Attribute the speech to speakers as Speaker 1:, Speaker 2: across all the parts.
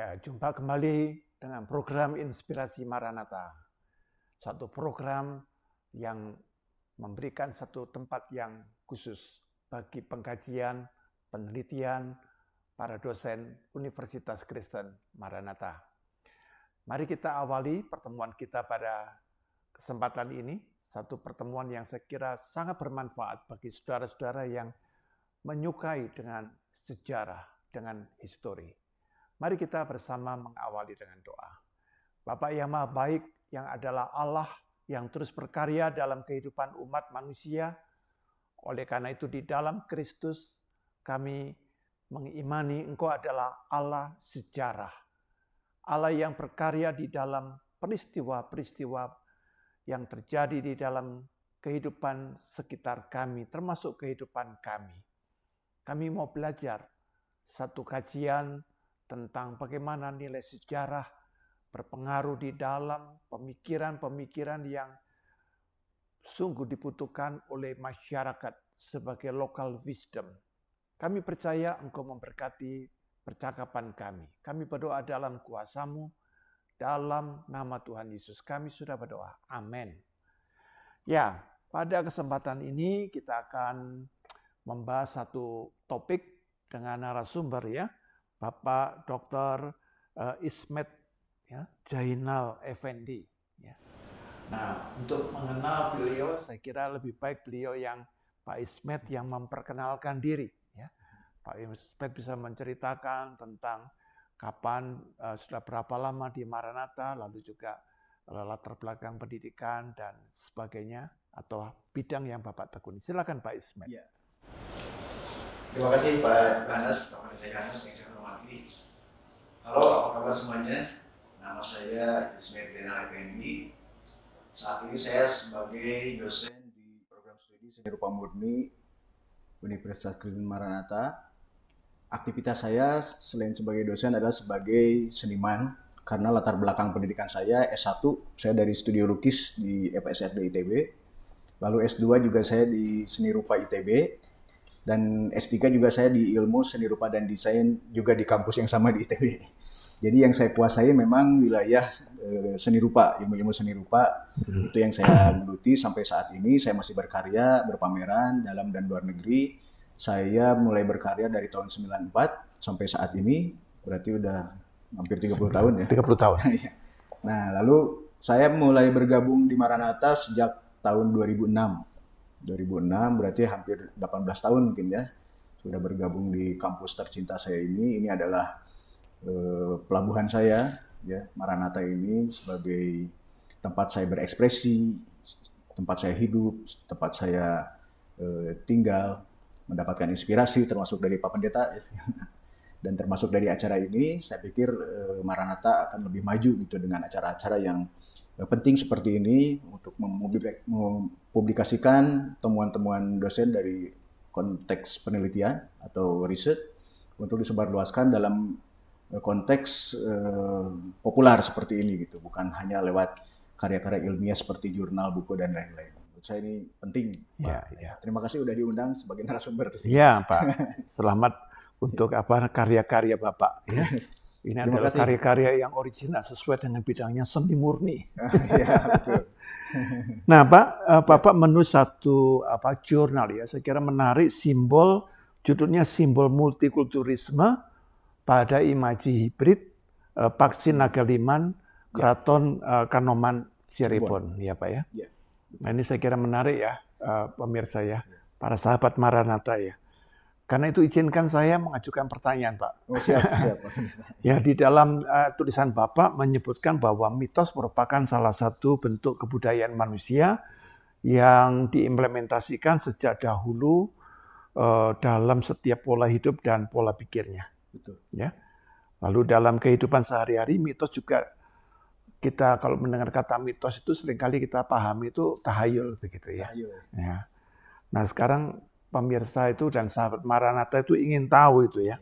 Speaker 1: Ya, jumpa kembali dengan program Inspirasi Maranatha. Satu program yang memberikan satu tempat yang khusus bagi pengkajian, penelitian, para dosen Universitas Kristen Maranatha. Mari kita awali pertemuan kita pada kesempatan ini, satu pertemuan yang saya kira sangat bermanfaat bagi saudara-saudara yang menyukai dengan sejarah, dengan histori. Mari kita bersama mengawali dengan doa. Bapa yang Maha Baik, yang adalah Allah yang terus berkarya dalam kehidupan umat manusia. Oleh karena itu di dalam Kristus kami mengimani Engkau adalah Allah sejarah. Allah yang berkarya di dalam peristiwa-peristiwa yang terjadi di dalam kehidupan sekitar kami, termasuk kehidupan kami. Kami mau belajar satu kajian tentang bagaimana nilai sejarah berpengaruh di dalam pemikiran-pemikiran yang sungguh dibutuhkan oleh masyarakat sebagai local wisdom. Kami percaya Engkau memberkati percakapan kami. Kami berdoa dalam kuasa-Mu, dalam nama Tuhan Yesus. Kami sudah berdoa. Amin. Ya, pada kesempatan ini kita akan membahas satu topik dengan narasumber ya. Bapak Dr. Ismet ya, Jainal Effendi. Ya. Nah, untuk mengenal beliau, saya kira lebih baik beliau yang Pak Ismet yang memperkenalkan diri. Ya. Pak Ismet bisa menceritakan tentang kapan, sudah berapa lama di Maranatha, lalu juga latar belakang pendidikan dan sebagainya, atau bidang yang Bapak tekuni. Silakan Pak Ismet.
Speaker 2: Ya. Terima kasih Pak Yohanes, Pak Pendeta Yohanes yang saya hormati. Halo, apa kabar semuanya? Nama saya Ismet Jainal Effendi. Saat ini saya sebagai dosen di program studi Seni Rupa Murni Universitas Kristen Maranatha. Aktivitas saya selain sebagai dosen adalah sebagai seniman, karena latar belakang pendidikan saya S1, saya dari studio lukis di FSRD ITB. Lalu S2 juga saya di Seni Rupa ITB. Dan S3 juga saya di ilmu seni rupa dan desain juga di kampus yang sama di ITB. Jadi yang saya kuasai memang wilayah seni rupa, ilmu-ilmu seni rupa. Itu yang saya geluti sampai saat ini. Saya masih berkarya, berpameran dalam dan luar negeri. Saya mulai berkarya dari tahun 94 sampai saat ini, berarti udah hampir 30 tahun ya.
Speaker 1: 30 tahun.
Speaker 2: Nah, lalu saya mulai bergabung di Maranatha sejak tahun 2006 berarti hampir 18 tahun mungkin ya, sudah bergabung di kampus tercinta saya ini. Ini adalah pelabuhan saya ya, Maranatha ini sebagai tempat saya berekspresi, tempat saya hidup, tempat saya tinggal, mendapatkan inspirasi termasuk dari Pak Pendeta dan termasuk dari acara ini. Saya pikir Maranatha akan lebih maju gitu dengan acara-acara yang penting seperti ini untuk mempublikasikan temuan-temuan dosen dari konteks penelitian atau riset untuk disebarluaskan dalam konteks populer seperti ini gitu, bukan hanya lewat karya-karya ilmiah seperti jurnal, buku dan lain-lain. Menurut saya ini penting, Pak.
Speaker 1: Ya, ya.
Speaker 2: Terima kasih sudah diundang sebagai narasumber di sini.
Speaker 1: Ya, Pak. Selamat untuk karya-karya Bapak ya. Ini
Speaker 2: Terima
Speaker 1: adalah
Speaker 2: kasih.
Speaker 1: karya-karya yang original sesuai dengan bidangnya seni murni.
Speaker 2: Ya, betul.
Speaker 1: Nah, Pak, Bapak menulis satu jurnal ya, saya kira menarik, judulnya simbol multikulturisme pada imaji hibrid vaksin Nagaliman Keraton Kanoman Cirebon, ya Pak ya.
Speaker 2: Ya.
Speaker 1: Nah, ini saya kira menarik ya, pemirsa ya, para sahabat Maranatha ya. Karena itu izinkan saya mengajukan pertanyaan, Pak.
Speaker 2: Oh, siap.
Speaker 1: Ya, di dalam tulisan Bapak menyebutkan bahwa mitos merupakan salah satu bentuk kebudayaan manusia yang diimplementasikan sejak dahulu dalam setiap pola hidup dan pola pikirnya.
Speaker 2: Betul.
Speaker 1: Ya. Lalu dalam kehidupan sehari-hari mitos juga, kita kalau mendengar kata mitos itu seringkali kita pahami itu tahayul begitu ya.
Speaker 2: Tahayul.
Speaker 1: Ya. Nah, sekarang pemirsa itu dan sahabat Maranatha itu ingin tahu itu ya.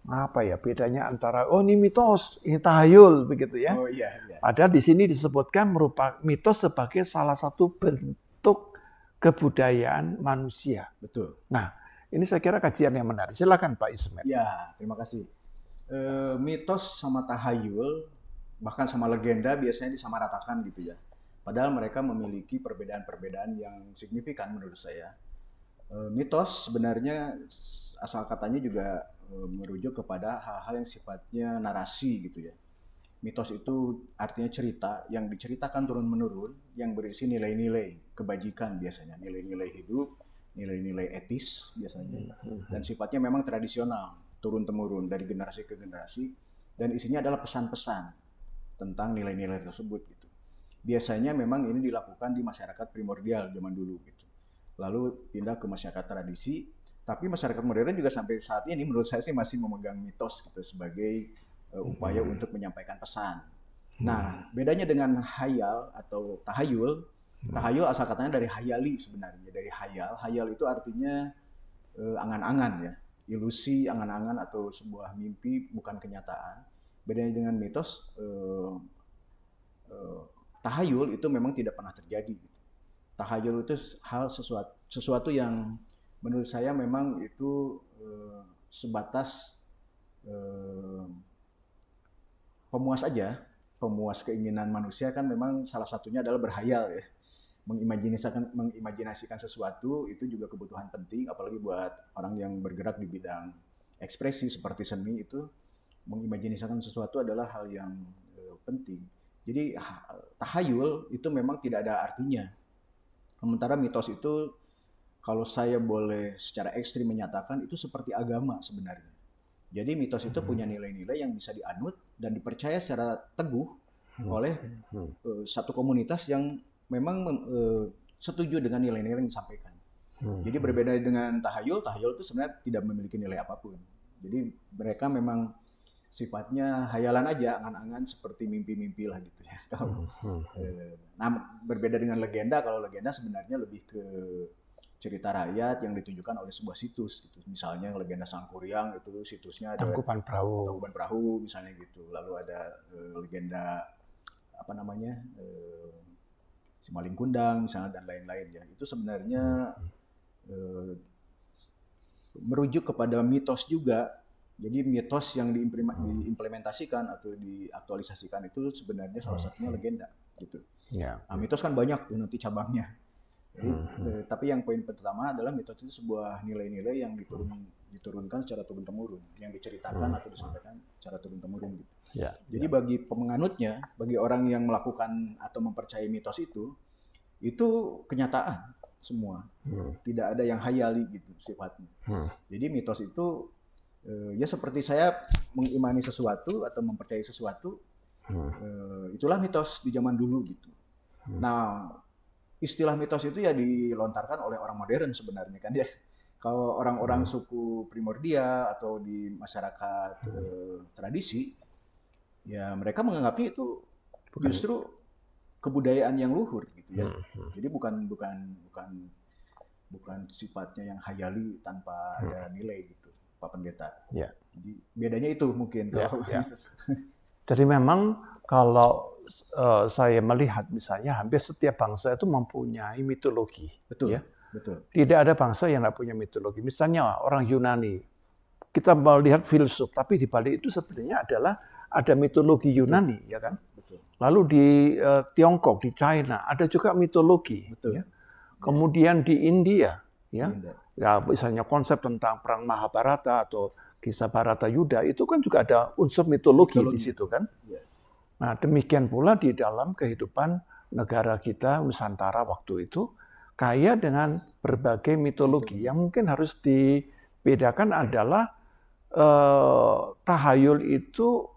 Speaker 1: Apa ya bedanya antara ini mitos, ini tahayul begitu ya.
Speaker 2: Oh iya.
Speaker 1: Padahal di sini disebutkan merupakan mitos sebagai salah satu bentuk kebudayaan manusia.
Speaker 2: Betul.
Speaker 1: Nah, ini saya kira kajian yang menarik. Silakan Pak Ismet.
Speaker 2: Ya, terima kasih.
Speaker 3: Mitos sama tahayul, bahkan sama legenda biasanya disamaratakan gitu ya. Padahal mereka memiliki perbedaan-perbedaan yang signifikan menurut saya. Mitos sebenarnya asal katanya juga merujuk kepada hal-hal yang sifatnya narasi gitu ya. Mitos itu artinya cerita yang diceritakan turun-menurun yang berisi nilai-nilai kebajikan biasanya, nilai-nilai hidup, nilai-nilai etis biasanya. Dan sifatnya memang tradisional, turun-temurun dari generasi ke generasi dan isinya adalah pesan-pesan tentang nilai-nilai tersebut gitu. Biasanya memang ini dilakukan di masyarakat primordial zaman dulu gitu. Lalu pindah ke masyarakat tradisi, tapi masyarakat modern juga sampai saat ini menurut saya sih masih memegang mitos gitu sebagai upaya untuk menyampaikan pesan. Nah, bedanya dengan hayal atau tahayul, tahayul asal katanya dari hayali sebenarnya, dari hayal. Hayal itu artinya angan-angan ya, ilusi, angan-angan atau sebuah mimpi bukan kenyataan. Bedanya dengan mitos, tahayul itu memang tidak pernah terjadi. Tahayul itu sesuatu yang menurut saya memang itu sebatas pemuas aja, pemuas keinginan manusia kan memang salah satunya adalah berhayal ya. Mengimajinasikan sesuatu itu juga kebutuhan penting, apalagi buat orang yang bergerak di bidang ekspresi seperti seni itu mengimajinasikan sesuatu adalah hal yang penting. Jadi tahayul itu memang tidak ada artinya. Sementara mitos itu kalau saya boleh secara ekstrim menyatakan itu seperti agama sebenarnya. Jadi mitos itu punya nilai-nilai yang bisa dianut dan dipercaya secara teguh oleh satu komunitas yang memang setuju dengan nilai-nilai yang disampaikan. Jadi berbeda dengan tahayul, tahayul itu sebenarnya tidak memiliki nilai apapun. Jadi mereka memang sifatnya hayalan aja, angan-angan seperti mimpi-mimpi lah gitu ya. Nah, berbeda dengan legenda, kalau legenda sebenarnya lebih ke cerita rakyat yang ditunjukkan oleh sebuah situs gitu. Misalnya legenda Sangkuriang itu situsnya ada
Speaker 1: Tangkuban Perahu.
Speaker 3: Tangkuban Perahu misalnya gitu. Lalu ada legenda apa namanya? Simalin Kundang misalnya dan lain-lain ya. Itu sebenarnya merujuk kepada mitos juga. Jadi mitos yang diimplementasikan atau diaktualisasikan itu sebenarnya salah satunya legenda gitu. Nah, mitos kan banyak tuh nanti cabangnya. Jadi, tapi yang poin pertama adalah mitos itu sebuah nilai-nilai yang diturunkan secara turun-temurun, yang diceritakan atau disampaikan secara turun-temurun gitu. Jadi bagi penganutnya, bagi orang yang melakukan atau mempercayai mitos itu kenyataan semua. Tidak ada yang hayali gitu sifatnya. Jadi mitos itu ya seperti saya mengimani sesuatu atau mempercayai sesuatu, itulah mitos di zaman dulu gitu. Nah, istilah mitos itu ya dilontarkan oleh orang modern sebenarnya kan ya. Kalau orang-orang suku primordia atau di masyarakat tradisi, ya mereka menganggapnya itu justru kebudayaan yang luhur gitu ya. Jadi bukan sifatnya yang hayali tanpa ada nilai gitu, Pak Pendeta. Jadi bedanya itu mungkin kalau
Speaker 1: Jadi memang kalau saya melihat misalnya hampir setiap bangsa itu mempunyai mitologi.
Speaker 3: Betul,
Speaker 1: ya.
Speaker 3: betul.
Speaker 1: Tidak ada bangsa yang tidak punya mitologi. Misalnya orang Yunani, kita melihat filsuf, tapi di balik itu sebenarnya adalah ada mitologi Yunani, ya kan?
Speaker 3: Betul.
Speaker 1: Lalu di Tiongkok, di China ada juga mitologi.
Speaker 3: Betul.
Speaker 1: Ya. Kemudian di India, ya misalnya konsep tentang perang Mahabharata atau kisah Bharata Yuda itu kan juga ada unsur mitologi di situ kan. Nah, demikian pula di dalam kehidupan negara kita Nusantara waktu itu kaya dengan berbagai mitologi. Yang mungkin harus dibedakan adalah tahayul itu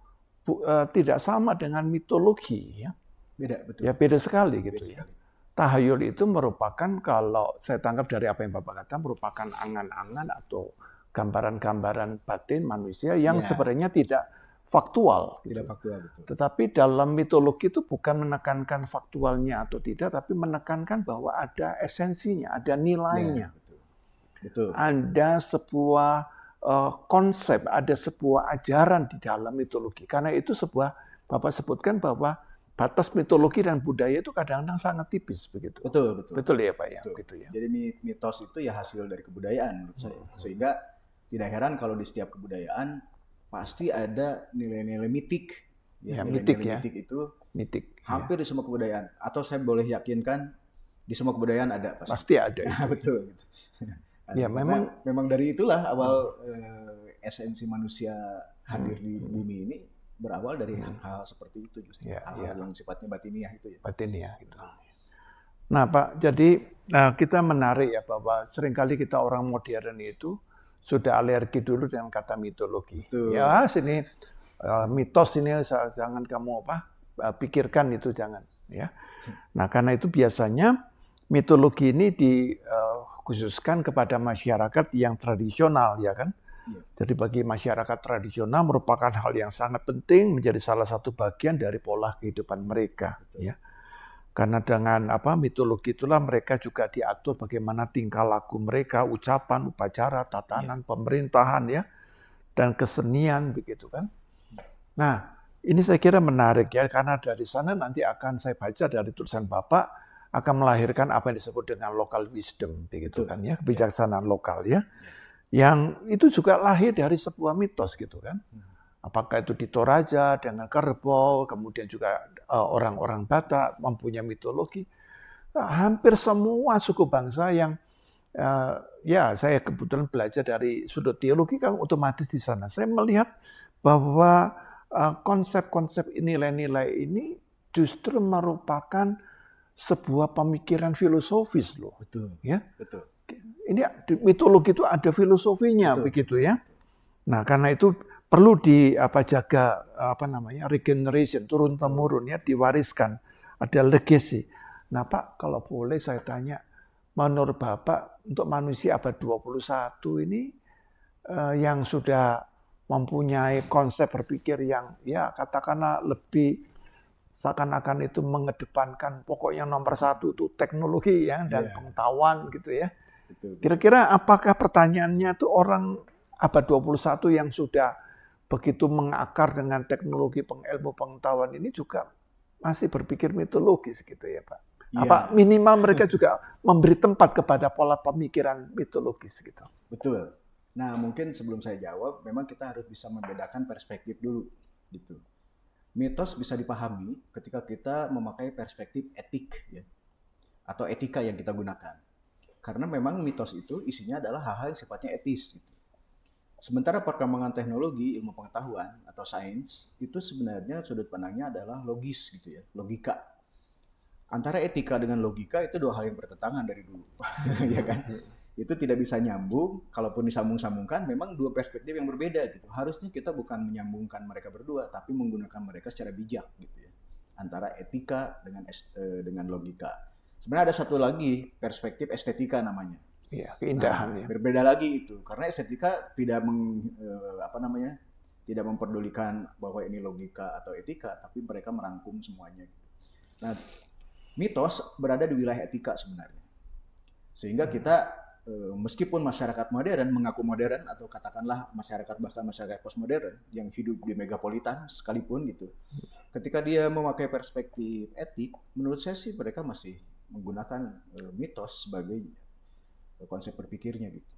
Speaker 1: tidak sama dengan mitologi ya.
Speaker 3: Beda, betul.
Speaker 1: Ya beda sekali gitu ya. Tahayul itu merupakan, kalau saya tangkap dari apa yang Bapak kata, merupakan angan-angan atau gambaran-gambaran batin manusia yang sebenarnya tidak faktual.
Speaker 3: Tidak faktual, betul.
Speaker 1: Tetapi dalam mitologi itu bukan menekankan faktualnya atau tidak, tapi menekankan bahwa ada esensinya, ada nilainya.
Speaker 3: Betul.
Speaker 1: Ada sebuah konsep, ada sebuah ajaran di dalam mitologi. Karena itu Bapak sebutkan bahwa batas mitologi dan budaya itu kadang-kadang sangat tipis begitu.
Speaker 3: Betul.
Speaker 1: Betul ya Pak ya.
Speaker 3: Gitu ya. Jadi mitos itu ya hasil dari kebudayaan menurut saya. Sehingga tidak heran kalau di setiap kebudayaan pasti ada nilai-nilai mitik.
Speaker 1: Ya,
Speaker 3: Nilai-nilai
Speaker 1: mitik ya.
Speaker 3: mitik itu
Speaker 1: Mitik.
Speaker 3: hampir di semua kebudayaan. Atau saya boleh yakinkan di semua kebudayaan ada pasti.
Speaker 1: Pasti ada
Speaker 3: Nah,
Speaker 1: itu.
Speaker 3: betul. Gitu.
Speaker 1: Ya,
Speaker 3: Karena memang dari itulah awal esensi manusia hadir di bumi ini berawal dari hal seperti itu justru.
Speaker 1: Ya,
Speaker 3: Hal-hal
Speaker 1: ya.
Speaker 3: yang sifatnya batiniah itu ya.
Speaker 1: Batiniah gitu. Nah Pak, jadi kita menarik ya bahwa seringkali kita orang modern itu sudah alergi dulu dengan kata mitologi.
Speaker 3: Betul.
Speaker 1: Ya sini mitos ini jangan kamu pikirkan itu jangan ya. Nah karena itu biasanya mitologi ini dikhususkan kepada masyarakat yang tradisional ya kan. Jadi bagi masyarakat tradisional merupakan hal yang sangat penting, menjadi salah satu bagian dari pola kehidupan mereka. Ya. Karena dengan mitologi itulah mereka juga diatur bagaimana tingkah laku mereka, ucapan, upacara, tatanan, pemerintahan ya, dan kesenian begitu kan. Nah, ini saya kira menarik ya, karena dari sana nanti akan saya baca dari tulisan Bapak akan melahirkan apa yang disebut dengan local wisdom begitu kan ya, kebijaksanaan lokal ya. Yang itu juga lahir dari sebuah mitos gitu kan. Apakah itu di Toraja dengan kerbau, kemudian juga orang-orang Batak mempunyai mitologi. Hampir semua suku bangsa yang ya saya kebetulan belajar dari sudut teologi kan otomatis di sana. Saya melihat bahwa konsep-konsep nilai-nilai ini justru merupakan sebuah pemikiran filosofis loh.
Speaker 3: Betul.
Speaker 1: Ya.
Speaker 3: Betul.
Speaker 1: Ini mitologi itu ada filosofinya begitu ya. Nah, karena itu perlu jaga regeneration turun temurun ya, diwariskan, ada legacy. Nah, Pak, kalau boleh saya tanya, menurut Bapak untuk manusia abad 21 ini yang sudah mempunyai konsep berpikir yang ya katakanlah lebih seakan-akan itu mengedepankan pokoknya nomor satu itu teknologi ya dan pengetahuan gitu ya. Kira-kira apakah pertanyaannya itu orang abad 21 yang sudah begitu mengakar dengan teknologi ilmu pengetahuan ini juga masih berpikir mitologis gitu ya Pak? Ya. Apa minimal mereka juga memberi tempat kepada pola pemikiran mitologis gitu?
Speaker 3: Betul. Nah mungkin sebelum saya jawab, memang kita harus bisa membedakan perspektif dulu gitu. Mitos bisa dipahami ketika kita memakai perspektif etik ya, atau etika yang kita gunakan. Karena memang mitos itu isinya adalah hal-hal yang sifatnya etis. Gitu. Sementara perkembangan teknologi, ilmu pengetahuan atau sains itu sebenarnya sudut pandangnya adalah logis gitu ya, logika. Antara etika dengan logika itu dua hal yang bertentangan dari dulu, ya kan? Itu tidak bisa nyambung. Kalaupun disambung-sambungkan, memang dua perspektif yang berbeda gitu. Harusnya kita bukan menyambungkan mereka berdua, tapi menggunakan mereka secara bijak gitu ya. Antara etika dengan logika. Sebenarnya ada satu lagi perspektif estetika namanya.
Speaker 1: Iya, keindahan ya.
Speaker 3: Berbeda lagi itu karena estetika tidak tidak memperdulikan bahwa ini logika atau etika, tapi mereka merangkum semuanya. Nah, mitos berada di wilayah etika sebenarnya. Sehingga kita meskipun masyarakat modern mengaku modern atau katakanlah bahkan masyarakat postmodern yang hidup di megapolitan sekalipun gitu. Ketika dia memakai perspektif etik, menurut saya sih mereka masih menggunakan mitos sebagai konsep berpikirnya gitu.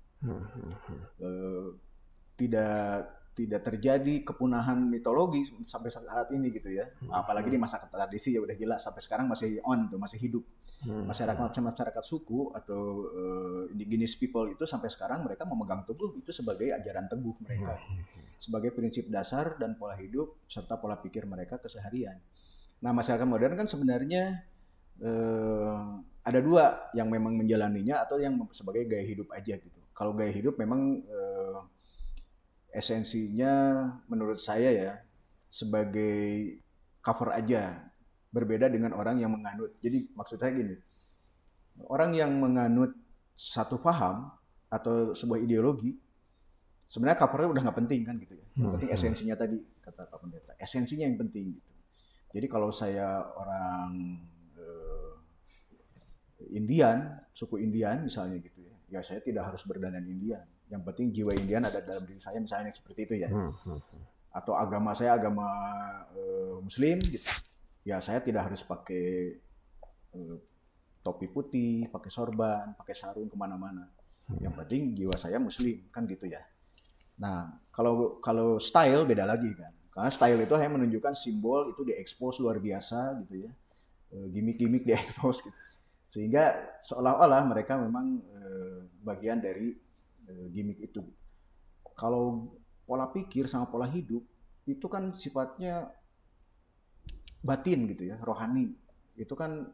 Speaker 3: Tidak terjadi kepunahan mitologi sampai saat ini gitu ya. Apalagi di masa tradisi ya udah jelas sampai sekarang masih masih hidup. Masyarakat suku atau indigenous people itu sampai sekarang mereka memegang teguh itu sebagai ajaran teguh mereka. Sebagai prinsip dasar dan pola hidup serta pola pikir mereka keseharian. Nah, masyarakat modern kan sebenarnya ada dua yang memang menjalaninya atau yang sebagai gaya hidup aja gitu. Kalau gaya hidup memang esensinya menurut saya ya sebagai cover aja, berbeda dengan orang yang menganut. Jadi maksud saya gini, orang yang menganut satu paham atau sebuah ideologi sebenarnya covernya udah nggak penting kan gitu ya. Yang penting esensinya tadi kata Pak Pendeta, esensinya yang penting gitu. Jadi kalau saya orang Indian, suku Indian misalnya gitu ya saya tidak harus berdandan Indian. Yang penting jiwa Indian ada dalam diri saya misalnya seperti itu ya. Atau agama saya agama Muslim gitu. Ya saya tidak harus pakai topi putih, pakai sorban, pakai sarung kemana-mana. Yang penting jiwa saya Muslim kan gitu ya. Nah, kalau style beda lagi kan. Karena style itu hanya menunjukkan simbol itu diekspos luar biasa gitu ya. Gimmick-gimmick diekspos gitu. Sehingga seolah-olah mereka memang bagian dari gimmick itu. Kalau pola pikir sama pola hidup itu kan sifatnya batin gitu ya, rohani. Itu kan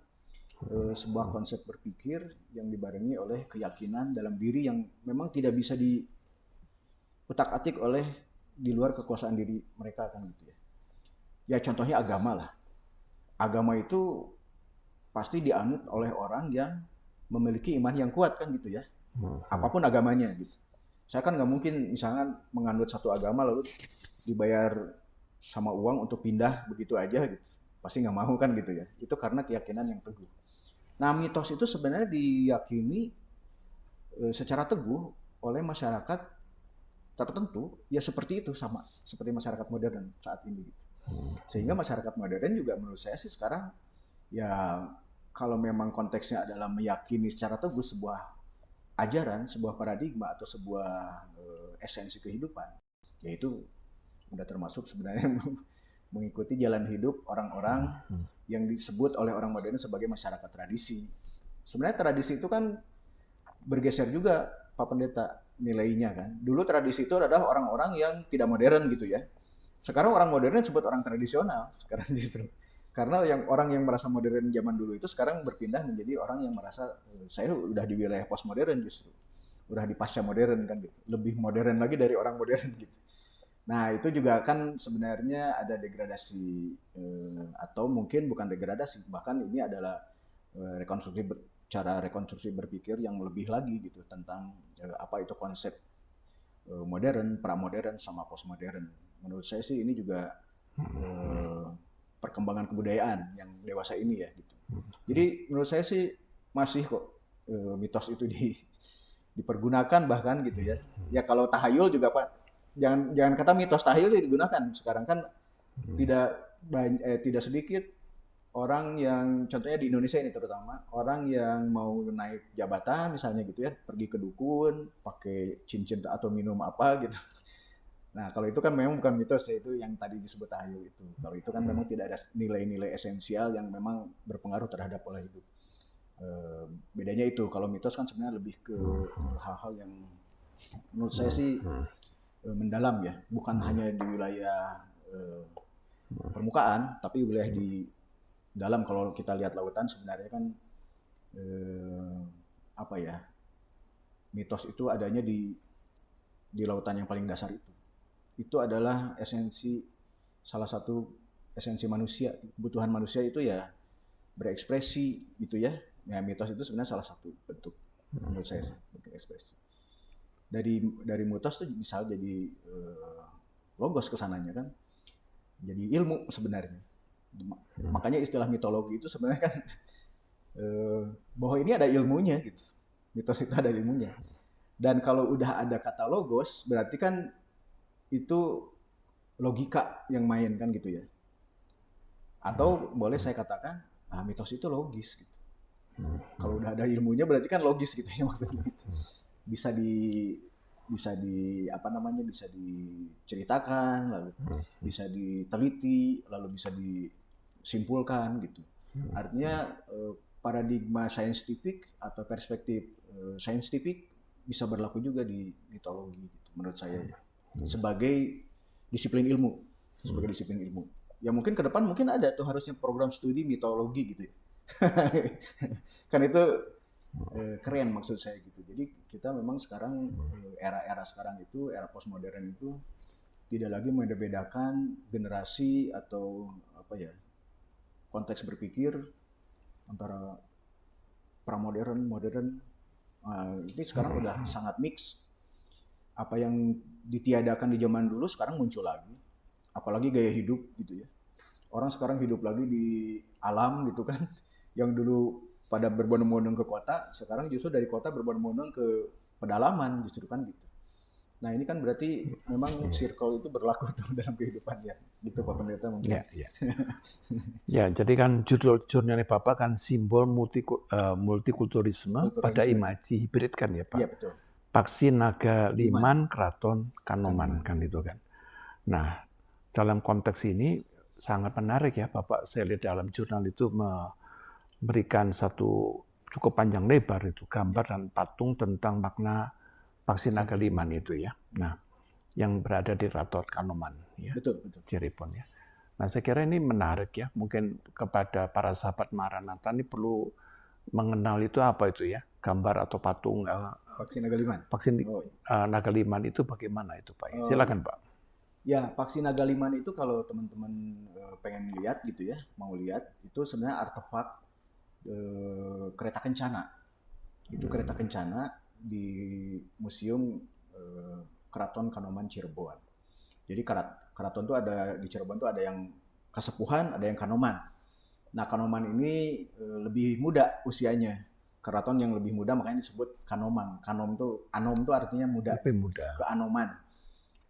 Speaker 3: sebuah konsep berpikir yang dibarengi oleh keyakinan dalam diri yang memang tidak bisa diutak-atik oleh di luar kekuasaan diri mereka kan gitu ya. Ya contohnya agama lah. Agama itu pasti dianut oleh orang yang memiliki iman yang kuat kan gitu ya. Apapun agamanya gitu. Saya kan nggak mungkin misalnya menganut satu agama lalu dibayar sama uang untuk pindah begitu aja gitu. Pasti nggak mau kan gitu ya. Itu karena keyakinan yang teguh. Nah mitos itu sebenarnya diyakini secara teguh oleh masyarakat tertentu ya seperti itu sama seperti masyarakat modern saat ini. Sehingga masyarakat modern juga menurut saya sih sekarang ya kalau memang konteksnya adalah meyakini secara teguh sebuah ajaran, sebuah paradigma atau sebuah esensi kehidupan, yaitu sudah termasuk sebenarnya mengikuti jalan hidup orang-orang yang disebut oleh orang modern sebagai masyarakat tradisi. Sebenarnya tradisi itu kan bergeser juga Pak Pendeta nilainya kan. Dulu tradisi itu adalah orang-orang yang tidak modern gitu ya. Sekarang orang modern disebut orang tradisional sekarang justru. Karena orang yang merasa modern zaman dulu itu sekarang berpindah menjadi orang yang merasa saya udah di wilayah postmodern justru. Udah di pasca modern kan gitu. Lebih modern lagi dari orang modern gitu. Nah, itu juga kan sebenarnya ada degradasi atau mungkin bukan degradasi, bahkan ini adalah cara rekonstruksi berpikir yang lebih lagi gitu tentang apa itu konsep modern, pramodern sama postmodern. Menurut saya sih ini juga perkembangan kebudayaan yang dewasa ini ya gitu. Jadi menurut saya sih masih kok mitos itu dipergunakan bahkan gitu ya. Ya kalau tahayul juga Pak, jangan kata mitos, tahayul digunakan sekarang kan tidak sedikit orang yang contohnya di Indonesia ini terutama orang yang mau naik jabatan misalnya gitu ya pergi ke dukun pakai cincin atau minum apa gitu. Nah kalau itu kan memang bukan mitos ya, itu yang tadi disebut tahayul itu. Kalau itu kan memang tidak ada nilai-nilai esensial yang memang berpengaruh terhadap pola hidup. Bedanya itu, kalau mitos kan sebenarnya lebih ke hal-hal yang menurut saya sih mendalam ya, bukan hanya di wilayah permukaan, tapi wilayah di dalam. Kalau kita lihat lautan sebenarnya kan apa ya, mitos itu adanya di lautan yang paling dasar itu. Itu adalah salah satu esensi manusia, kebutuhan manusia itu ya berekspresi gitu ya. Ya mitos itu sebenarnya salah satu bentuk menurut saya sih, bentuk ekspresi. Dari mitos tuh bisa jadi logos kesananya kan, jadi ilmu sebenarnya. Makanya istilah mitologi itu sebenarnya kan bahwa ini ada ilmunya gitu. Mitos itu ada ilmunya. Dan kalau udah ada kata logos berarti kan itu logika yang main kan gitu ya. Atau boleh saya katakan, mitos itu logis gitu. Kalau udah ada ilmunya berarti kan logis gitu ya maksudnya. Bisa diceritakan, lalu bisa diteliti, lalu bisa disimpulkan gitu. Artinya paradigma saintifik atau perspektif saintifik bisa berlaku juga di mitologi gitu, menurut saya ya. Sebagai disiplin ilmu. Ya mungkin ke depan mungkin ada tuh harusnya program studi mitologi gitu ya. Kan itu keren maksud saya gitu. Jadi kita memang sekarang era sekarang itu, era postmodern itu tidak lagi membedakan generasi atau konteks berpikir antara pramodern, modern. Ini sekarang udah sangat mix. Apa yang ditiadakan di zaman dulu sekarang muncul lagi. Apalagi gaya hidup gitu ya. Orang sekarang hidup lagi di alam gitu kan. Yang dulu pada berbondong-bondong ke kota, sekarang justru dari kota berbondong-bondong ke pedalaman justru kan gitu. Nah ini kan berarti memang circle itu berlaku dalam kehidupan ya. Gitu Pak Pendeta mungkin.
Speaker 1: Ya, jadi kan jurnalnya Bapak kan simbol multikulturalisme pada imaji hibrid kan ya Pak.
Speaker 3: Iya betul.
Speaker 1: Paksi Naga Liman Keraton Kanoman kan itu kan. Nah, dalam konteks ini sangat menarik ya Bapak, saya lihat dalam jurnal itu memberikan satu cukup panjang lebar itu gambar dan patung tentang makna Paksi Naga Liman itu ya. Nah, yang berada di Keraton Kanoman ya.
Speaker 3: Betul.
Speaker 1: Cirebon ya. Nah, saya kira ini menarik ya. Mungkin kepada para sahabat Maranatha ini perlu mengenal itu apa itu ya, gambar atau patung
Speaker 3: Paksi Naga Liman.
Speaker 1: Naga Liman itu bagaimana itu Pak? Silakan Pak.
Speaker 3: Ya, Paksi Naga Liman itu kalau teman-teman pengen lihat gitu ya, mau lihat itu sebenarnya artefak kereta kencana. Itu kereta kencana di Museum Keraton Kanoman Cirebon. Jadi keraton itu ada di Cirebon itu ada yang Kasepuhan, ada yang Kanoman. Nah, Kanoman ini lebih muda usianya. Keraton yang lebih muda makanya disebut Kanoman. Anom itu artinya muda.
Speaker 1: Lebih muda.
Speaker 3: Keanoman.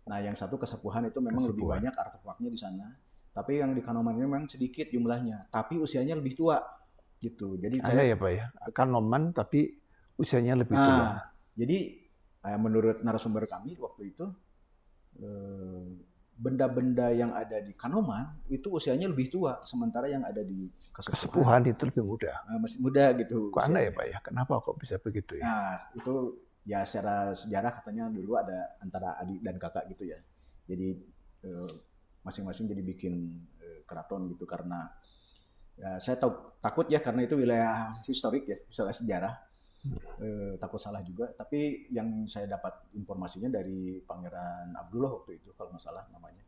Speaker 3: Nah, yang satu Kesepuhan itu memang lebih banyak artefaknya di sana. Tapi yang di Kanoman ini memang sedikit jumlahnya. Tapi usianya lebih tua, gitu. Jadi
Speaker 1: ya Pak ya. Kanoman tapi usianya lebih tua.
Speaker 3: Jadi menurut narasumber kami waktu itu benda-benda yang ada di Kanoman itu usianya lebih tua, sementara yang ada di
Speaker 1: Kesepuhan itu lebih muda.
Speaker 3: Masih muda gitu.
Speaker 1: Kok aneh ya Pak ya? Kenapa kok bisa begitu ya?
Speaker 3: Nah, itu ya secara sejarah katanya dulu ada antara adik dan kakak gitu ya. Jadi masing-masing jadi bikin keraton gitu karena ya, saya takut ya karena itu wilayah historik ya, misalnya sejarah. Takut salah juga, tapi yang saya dapat informasinya dari Pangeran Abdullah waktu itu kalau nggak salah namanya.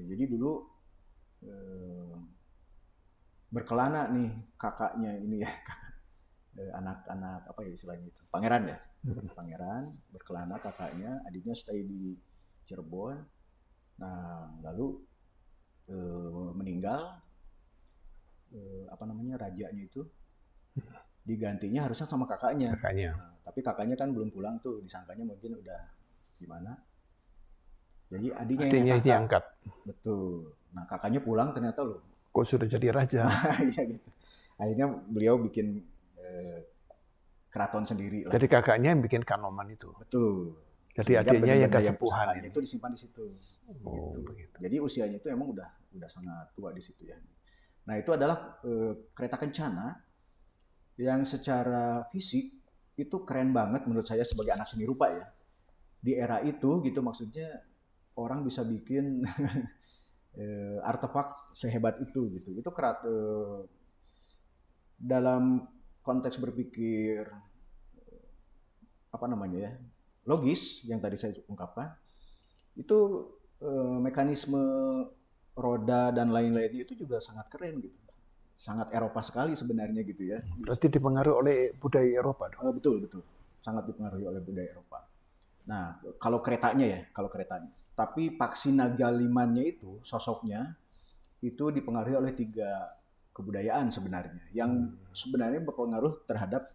Speaker 3: Jadi dulu berkelana nih kakaknya ini ya, anak-anak apa ya istilahnya itu, pangeran ya, pangeran berkelana kakaknya, adiknya stay di Cirebon. Nah lalu meninggal rajanya itu. Digantinya harusnya sama kakaknya. Nah, tapi kakaknya kan belum pulang tuh, disangkanya mungkin udah gimana. Jadi adiknya yang diangkat. Betul. Nah kakaknya pulang ternyata loh.
Speaker 1: Kok sudah jadi raja?
Speaker 3: Iya gitu. Akhirnya beliau bikin keraton sendiri lah.
Speaker 1: Jadi kakaknya yang bikin Kanoman itu.
Speaker 3: Betul.
Speaker 1: Jadi adiknya yang Kesepuhan
Speaker 3: itu disimpan di situ. Gitu. Begitu. Jadi usianya itu emang udah sangat tua di situ ya. Nah itu adalah kereta kencana yang secara fisik itu keren banget menurut saya sebagai anak seni rupa ya. Di era itu gitu maksudnya orang bisa bikin artefak sehebat itu gitu. Itu dalam konteks berpikir logis yang tadi saya ungkapkan itu mekanisme roda dan lain-lainnya itu juga sangat keren gitu. Sangat Eropa sekali sebenarnya gitu ya.
Speaker 1: Berarti dipengaruhi oleh budaya Eropa dong?
Speaker 3: Betul. Sangat dipengaruhi oleh budaya Eropa. Nah, kalau keretanya. Tapi Paksi Naga Limannya itu, sosoknya, itu dipengaruhi oleh 3 kebudayaan sebenarnya. Yang sebenarnya berpengaruh terhadap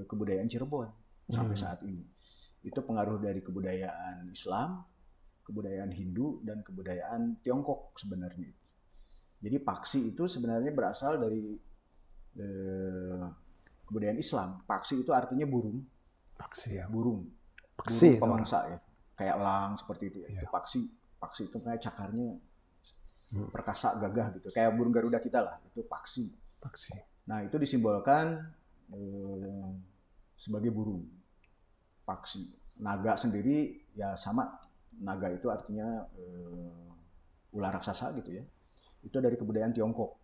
Speaker 3: kebudayaan Cirebon sampai saat ini. Itu pengaruh dari kebudayaan Islam, kebudayaan Hindu, dan kebudayaan Tiongkok sebenarnya. Jadi paksi itu sebenarnya berasal dari kebudayaan Islam. Paksi itu artinya burung.
Speaker 1: Paksi ya.
Speaker 3: Burung pemangsa ya. Kayak elang seperti itu ya. Itu paksi. Paksi itu kayak cakarnya perkasa, gagah gitu. Kayak burung Garuda kita lah. Itu paksi. Nah itu disimbolkan sebagai burung. Paksi. Naga sendiri ya sama. Naga itu artinya ular raksasa gitu ya. Itu dari kebudayaan Tiongkok.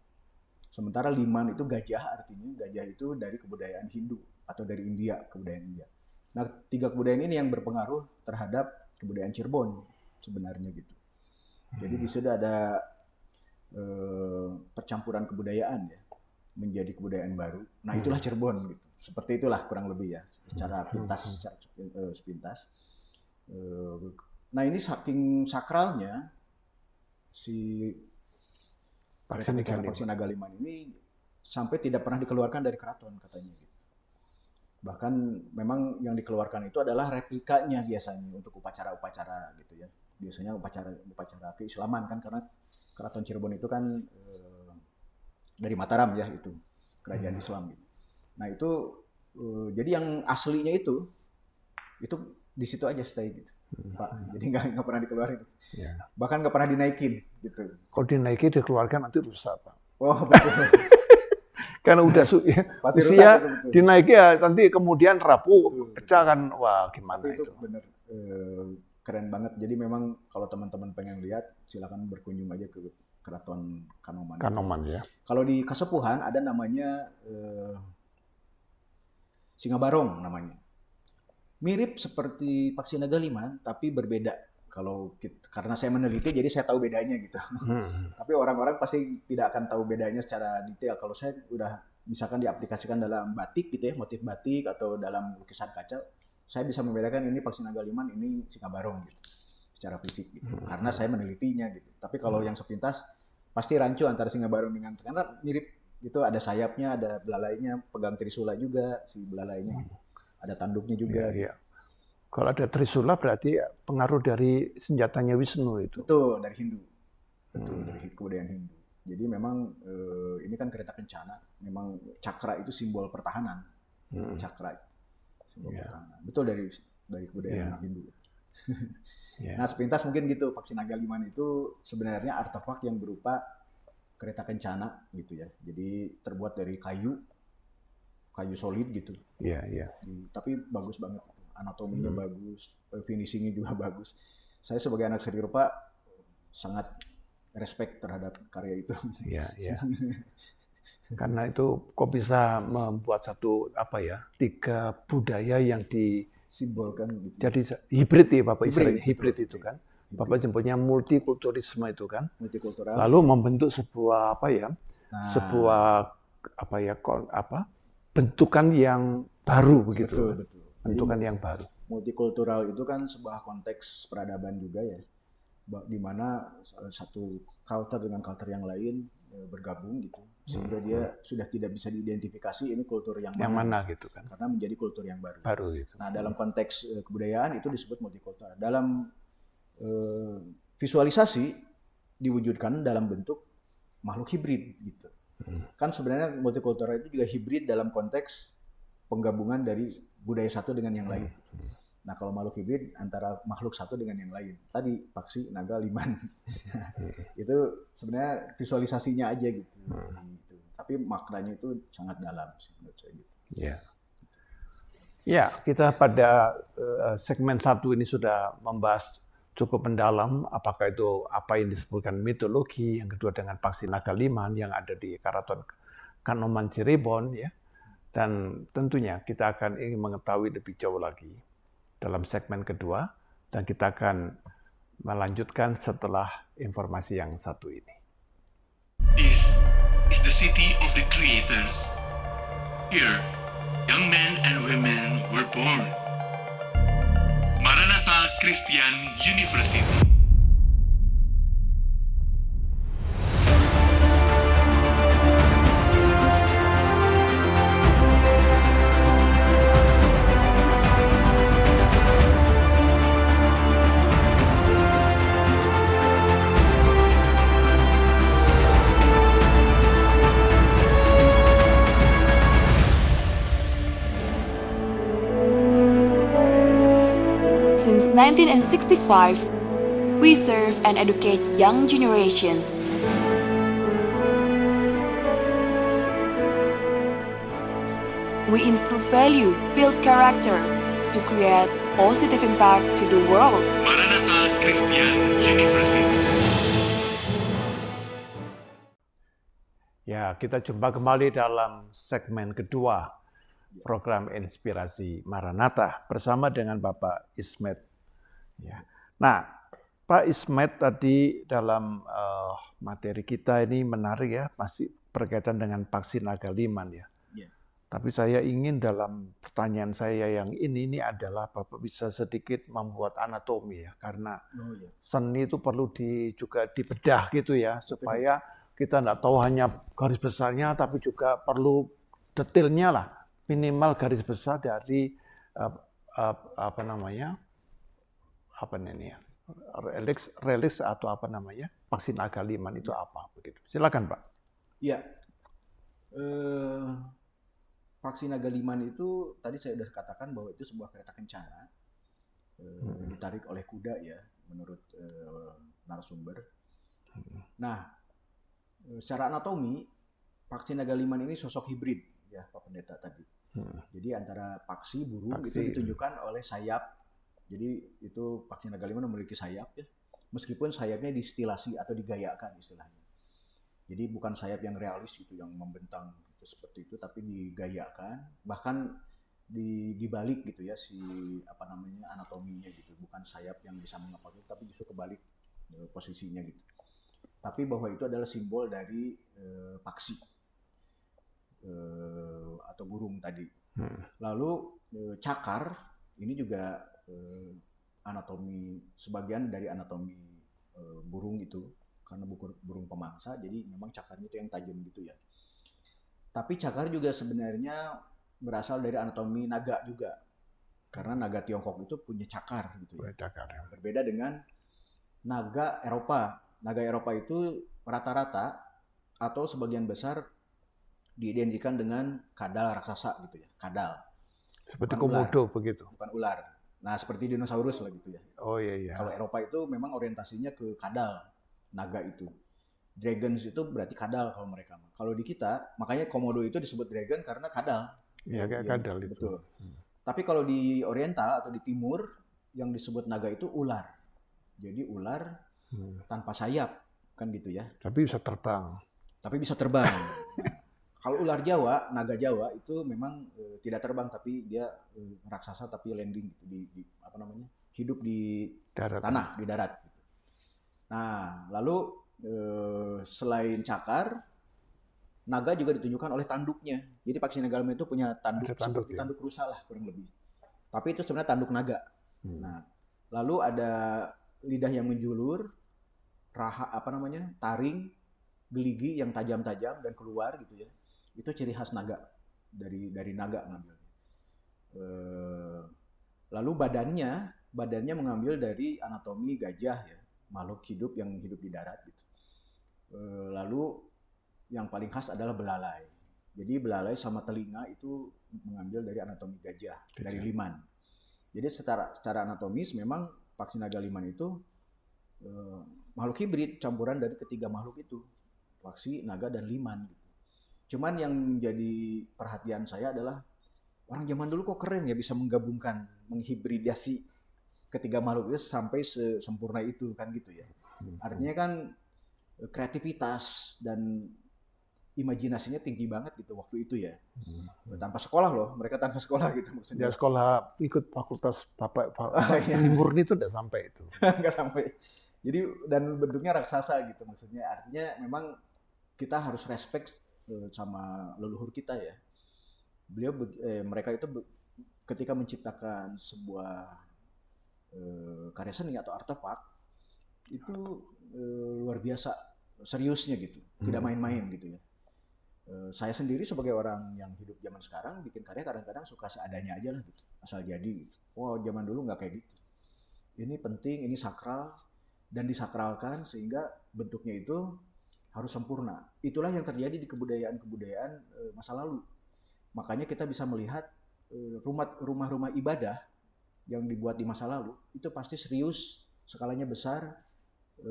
Speaker 3: Sementara liman itu gajah, artinya gajah itu dari kebudayaan Hindu atau dari India, kebudayaan India. Nah, 3 kebudayaan ini yang berpengaruh terhadap kebudayaan Cirebon sebenarnya gitu. Jadi di situ ada percampuran kebudayaan ya menjadi kebudayaan baru. Nah, itulah Cirebon gitu. Seperti itulah kurang lebih ya secara sepintas. Nah, ini saking sakralnya si Paksi Naga Liman ini sampai tidak pernah dikeluarkan dari keraton katanya gitu. Bahkan memang yang dikeluarkan itu adalah replikanya biasanya untuk upacara-upacara gitu ya. Biasanya upacara keislaman kan karena keraton Cirebon itu kan dari Mataram ya itu kerajaan Islam gitu. Nah itu Jadi yang aslinya itu di situ aja stay gitu, Pak. Jadi nggak pernah dikeluarin.
Speaker 1: Ya.
Speaker 3: Bahkan nggak pernah dinaikin gitu.
Speaker 1: Kalau dinaikin dikeluarkan nanti rusak, Pak.
Speaker 3: Oh betul.
Speaker 1: Karena udah
Speaker 3: Pasti rusak
Speaker 1: usia
Speaker 3: itu, betul.
Speaker 1: dinaikin ya nanti kemudian rapuh,
Speaker 3: Betul.
Speaker 1: pecah kan, wah gimana
Speaker 3: Tapi itu
Speaker 1: itu.
Speaker 3: bener keren banget. Jadi memang kalau teman-teman pengen lihat, silakan berkunjung aja ke Keraton Kanoman.
Speaker 1: Kanoman ya.
Speaker 3: Kalau di Kasepuhan ada namanya Singabarong namanya. Mirip seperti Paksinaga Liman, tapi berbeda. Karena saya meneliti, jadi saya tahu bedanya gitu. Tapi orang-orang pasti tidak akan tahu bedanya secara detail. Kalau saya udah misalkan diaplikasikan dalam batik gitu ya, motif batik atau dalam lukisan kaca, saya bisa membedakan ini Paksinaga Liman, ini Singabarong gitu, secara fisik gitu. Karena saya menelitinya gitu. Tapi kalau yang sepintas pasti rancu antara Singabarong dengan, karena mirip gitu, ada sayapnya, ada belalainya, pegang trisula juga si belalainya gitu. Ada tanduknya juga.
Speaker 1: Iya. Kalau ada trisula berarti pengaruh dari senjatanya Wisnu itu.
Speaker 3: Betul, dari Hindu. Betul, dari kebudayaan Hindu. Jadi memang ini kan kereta kencana, memang cakra itu simbol pertahanan. Cakra simbol pertahanan. Betul, dari kebudayaan Hindu. Nah, sepintas mungkin gitu, Paksinaga Liman itu sebenarnya artefak yang berupa kereta kencana gitu ya. Jadi terbuat dari kayu solid gitu.
Speaker 1: Iya.
Speaker 3: Tapi bagus banget. Anatominya bagus, finishingnya juga bagus. Saya sebagai anak seni rupa sangat respect terhadap karya itu.
Speaker 1: Iya. Karena itu kok bisa membuat satu 3 budaya yang
Speaker 3: disimbolkan gitu.
Speaker 1: Jadi hibrid ya Bapak, istilahnya hibrid
Speaker 3: betul,
Speaker 1: itu kan. Bapak jemputnya multikulturisme itu kan.
Speaker 3: Multikultural.
Speaker 1: Lalu membentuk sebuah bentukan yang baru begitu.
Speaker 3: Betul.
Speaker 1: Bentukan yang baru.
Speaker 3: Multikultural itu kan sebuah konteks peradaban juga ya, di mana satu culture dengan culture yang lain bergabung gitu, sehingga dia sudah tidak bisa diidentifikasi ini kultur yang
Speaker 1: mana gitu kan,
Speaker 3: karena menjadi kultur yang baru
Speaker 1: gitu.
Speaker 3: Nah, dalam konteks kebudayaan itu disebut multikultural. Dalam visualisasi diwujudkan dalam bentuk makhluk hibrid gitu. Kan sebenarnya multikultural itu juga hibrid dalam konteks penggabungan dari budaya satu dengan yang lain. Nah, kalau makhluk hibrid antara makhluk satu dengan yang lain. Tadi Paksinaga Liman. Itu sebenarnya visualisasinya aja gitu. Tapi maknanya itu sangat dalam sih menurut saya gitu.
Speaker 1: Ya, kita pada segmen 1 ini sudah membahas cukup mendalam apakah itu apa yang disebutkan mitologi, yang kedua dengan Paksinaga Liman yang ada di Keraton Kanoman Cirebon ya. Dan tentunya kita akan ingin mengetahui lebih jauh lagi dalam segmen kedua, dan kita akan melanjutkan setelah informasi yang satu ini.
Speaker 4: This is the city of the creators. Here, young men and women were born. Maranatha Christian University.
Speaker 5: Since 1965, we serve and educate young generations. We instill value, build character, to create positive impact to the world.
Speaker 4: Maranatha Christian University.
Speaker 1: Ya, kita jumpa kembali dalam segmen kedua program Inspirasi Maranatha bersama dengan Bapak Ismet. Ya. Nah, Pak Ismet tadi dalam materi kita ini menarik ya, masih berkaitan dengan Paksinaga Liman ya. Tapi saya ingin dalam pertanyaan saya yang ini adalah Bapak bisa sedikit membuat anatomi ya, karena seni itu perlu juga dibedah gitu ya, supaya kita tidak tahu hanya garis besarnya, tapi juga perlu detailnya lah. Minimal garis besar dari reliks atau Paksinaga Liman itu apa begitu. Silakan Pak.
Speaker 3: Iya. Paksi Nagaliman itu tadi saya sudah katakan bahwa itu sebuah kereta kencana ditarik oleh kuda ya, menurut narasumber. Nah, secara anatomi Paksi Nagaliman ini sosok hibrid ya Pak Pendeta tadi. Jadi antara paksi burung itu ditunjukkan oleh sayap. Jadi itu Paksi Nagaliman memiliki sayap ya, meskipun sayapnya distilasi atau digayakan istilahnya. Jadi bukan sayap yang realis itu yang membentang gitu, seperti itu, tapi digayakan, bahkan dibalik gitu ya si anatominya gitu, bukan sayap yang bisa mengepal, tapi justru kebalik posisinya gitu. Tapi bahwa itu adalah simbol dari paksi atau burung tadi. Lalu cakar ini juga anatomi, sebagian dari anatomi burung itu, karena burung pemangsa, jadi memang cakarnya itu yang tajam gitu ya. Tapi cakar juga sebenarnya berasal dari anatomi naga juga, karena naga Tiongkok itu punya cakar gitu ya. Berbeda dengan naga Eropa. Naga Eropa itu rata-rata atau sebagian besar diidentikan dengan kadal raksasa gitu ya, kadal.
Speaker 1: Seperti komodo begitu.
Speaker 3: Bukan ular. Nah, seperti dinosaurus lah gitu ya.
Speaker 1: Oh iya.
Speaker 3: Kalau Eropa itu memang orientasinya ke kadal, naga itu. Dragons itu berarti kadal kalau mereka. Kalau di kita, makanya komodo itu disebut dragon karena kadal.
Speaker 1: Iya, kayak kadal itu.
Speaker 3: Betul. Tapi kalau di Oriental atau di Timur, yang disebut naga itu ular. Jadi ular tanpa sayap, kan gitu ya.
Speaker 1: Tapi bisa terbang.
Speaker 3: Kalau ular Jawa, naga Jawa itu memang tidak terbang, tapi dia raksasa tapi landing di hidup di
Speaker 1: darat.
Speaker 3: Tanah, di darat. Nah, lalu selain cakar, naga juga ditunjukkan oleh tanduknya. Jadi Paksi Nagaliman itu punya tanduk seperti tanduk rusa lah kurang lebih. Tapi itu sebenarnya tanduk naga. Nah, lalu ada lidah yang menjulur, taring, geligi yang tajam-tajam dan keluar gitu ya. Itu ciri khas naga, dari naga ngambilnya. Lalu badannya mengambil dari anatomi gajah ya, makhluk hidup yang hidup di darat gitu. Lalu yang paling khas adalah belalai. Jadi belalai sama telinga itu mengambil dari anatomi gajah, dari liman. Jadi secara anatomis memang Paksi Nagaliman itu makhluk hibrid, campuran dari ketiga makhluk itu, paksi, naga, dan liman. Cuman yang menjadi perhatian saya adalah orang zaman dulu kok keren ya bisa menggabungkan, menghibridasi ketiga makhluk itu sampai sesempurna itu kan gitu ya. Artinya kan kreativitas dan imajinasinya tinggi banget gitu waktu itu ya. Tanpa sekolah loh, mereka tanpa sekolah gitu maksudnya.
Speaker 1: Ya sekolah ikut fakultas Bapak Murni itu enggak sampai itu.
Speaker 3: Enggak sampai. Jadi dan bentuknya raksasa gitu maksudnya. Artinya memang kita harus respect sama leluhur kita ya. Mereka itu ketika menciptakan sebuah karya seni atau artefak itu luar biasa seriusnya gitu, tidak main-main gitu ya. Saya sendiri sebagai orang yang hidup zaman sekarang bikin karya kadang-kadang suka seadanya aja lah gitu, asal jadi gitu. Wow, zaman dulu nggak kayak gitu. Ini penting, ini sakral dan disakralkan sehingga bentuknya itu harus sempurna. Itulah yang terjadi di kebudayaan-kebudayaan masa lalu. Makanya kita bisa melihat rumah-rumah ibadah yang dibuat di masa lalu itu pasti serius, skalanya besar,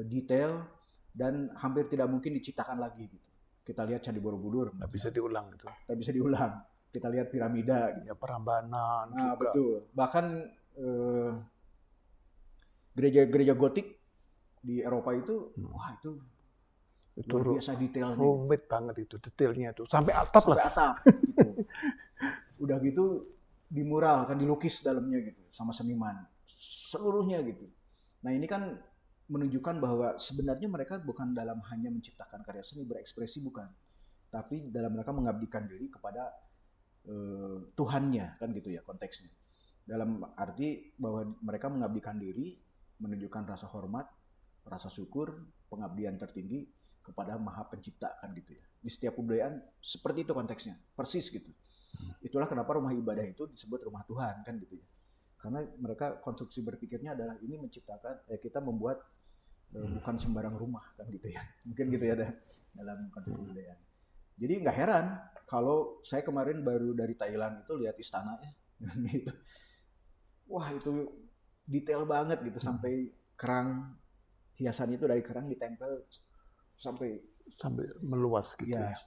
Speaker 3: detail, dan hampir tidak mungkin diciptakan lagi gitu. Kita lihat Candi Borobudur.
Speaker 1: Nggak bisa diulang gitu.
Speaker 3: Nggak bisa diulang. Kita lihat piramida. Gitu.
Speaker 1: Ya Prambanan.
Speaker 3: Nah, juga. Betul. Bahkan gereja-gereja gotik di Eropa itu, wah itu luar biasa detailnya.
Speaker 1: Rumit banget itu, detailnya itu. Sampai atap lah.
Speaker 3: Sampai atap. Gitu. Udah gitu di mural kan dilukis dalamnya gitu sama seniman. Seluruhnya gitu. Nah ini kan menunjukkan bahwa sebenarnya mereka bukan dalam hanya menciptakan karya seni berekspresi, bukan, tapi dalam mereka mengabdikan diri kepada Tuhannya kan gitu ya konteksnya. Dalam arti bahwa mereka mengabdikan diri, menunjukkan rasa hormat, rasa syukur, pengabdian tertinggi kepada Maha Pencipta kan gitu ya. Di setiap kebudayaan seperti itu konteksnya, persis gitu. Itulah kenapa rumah ibadah itu disebut rumah Tuhan kan gitu ya. Karena mereka konstruksi berpikirnya adalah ini menciptakan, kita membuat bukan sembarang rumah kan gitu ya. Mungkin gitu ya dalam konteks kebudayaan. Jadi nggak heran kalau saya kemarin baru dari Thailand itu lihat istana ya. Wah itu detail banget gitu, sampai kerang hiasan itu dari kerang ditempel sampai
Speaker 1: meluas gitu
Speaker 3: ya,
Speaker 1: ya.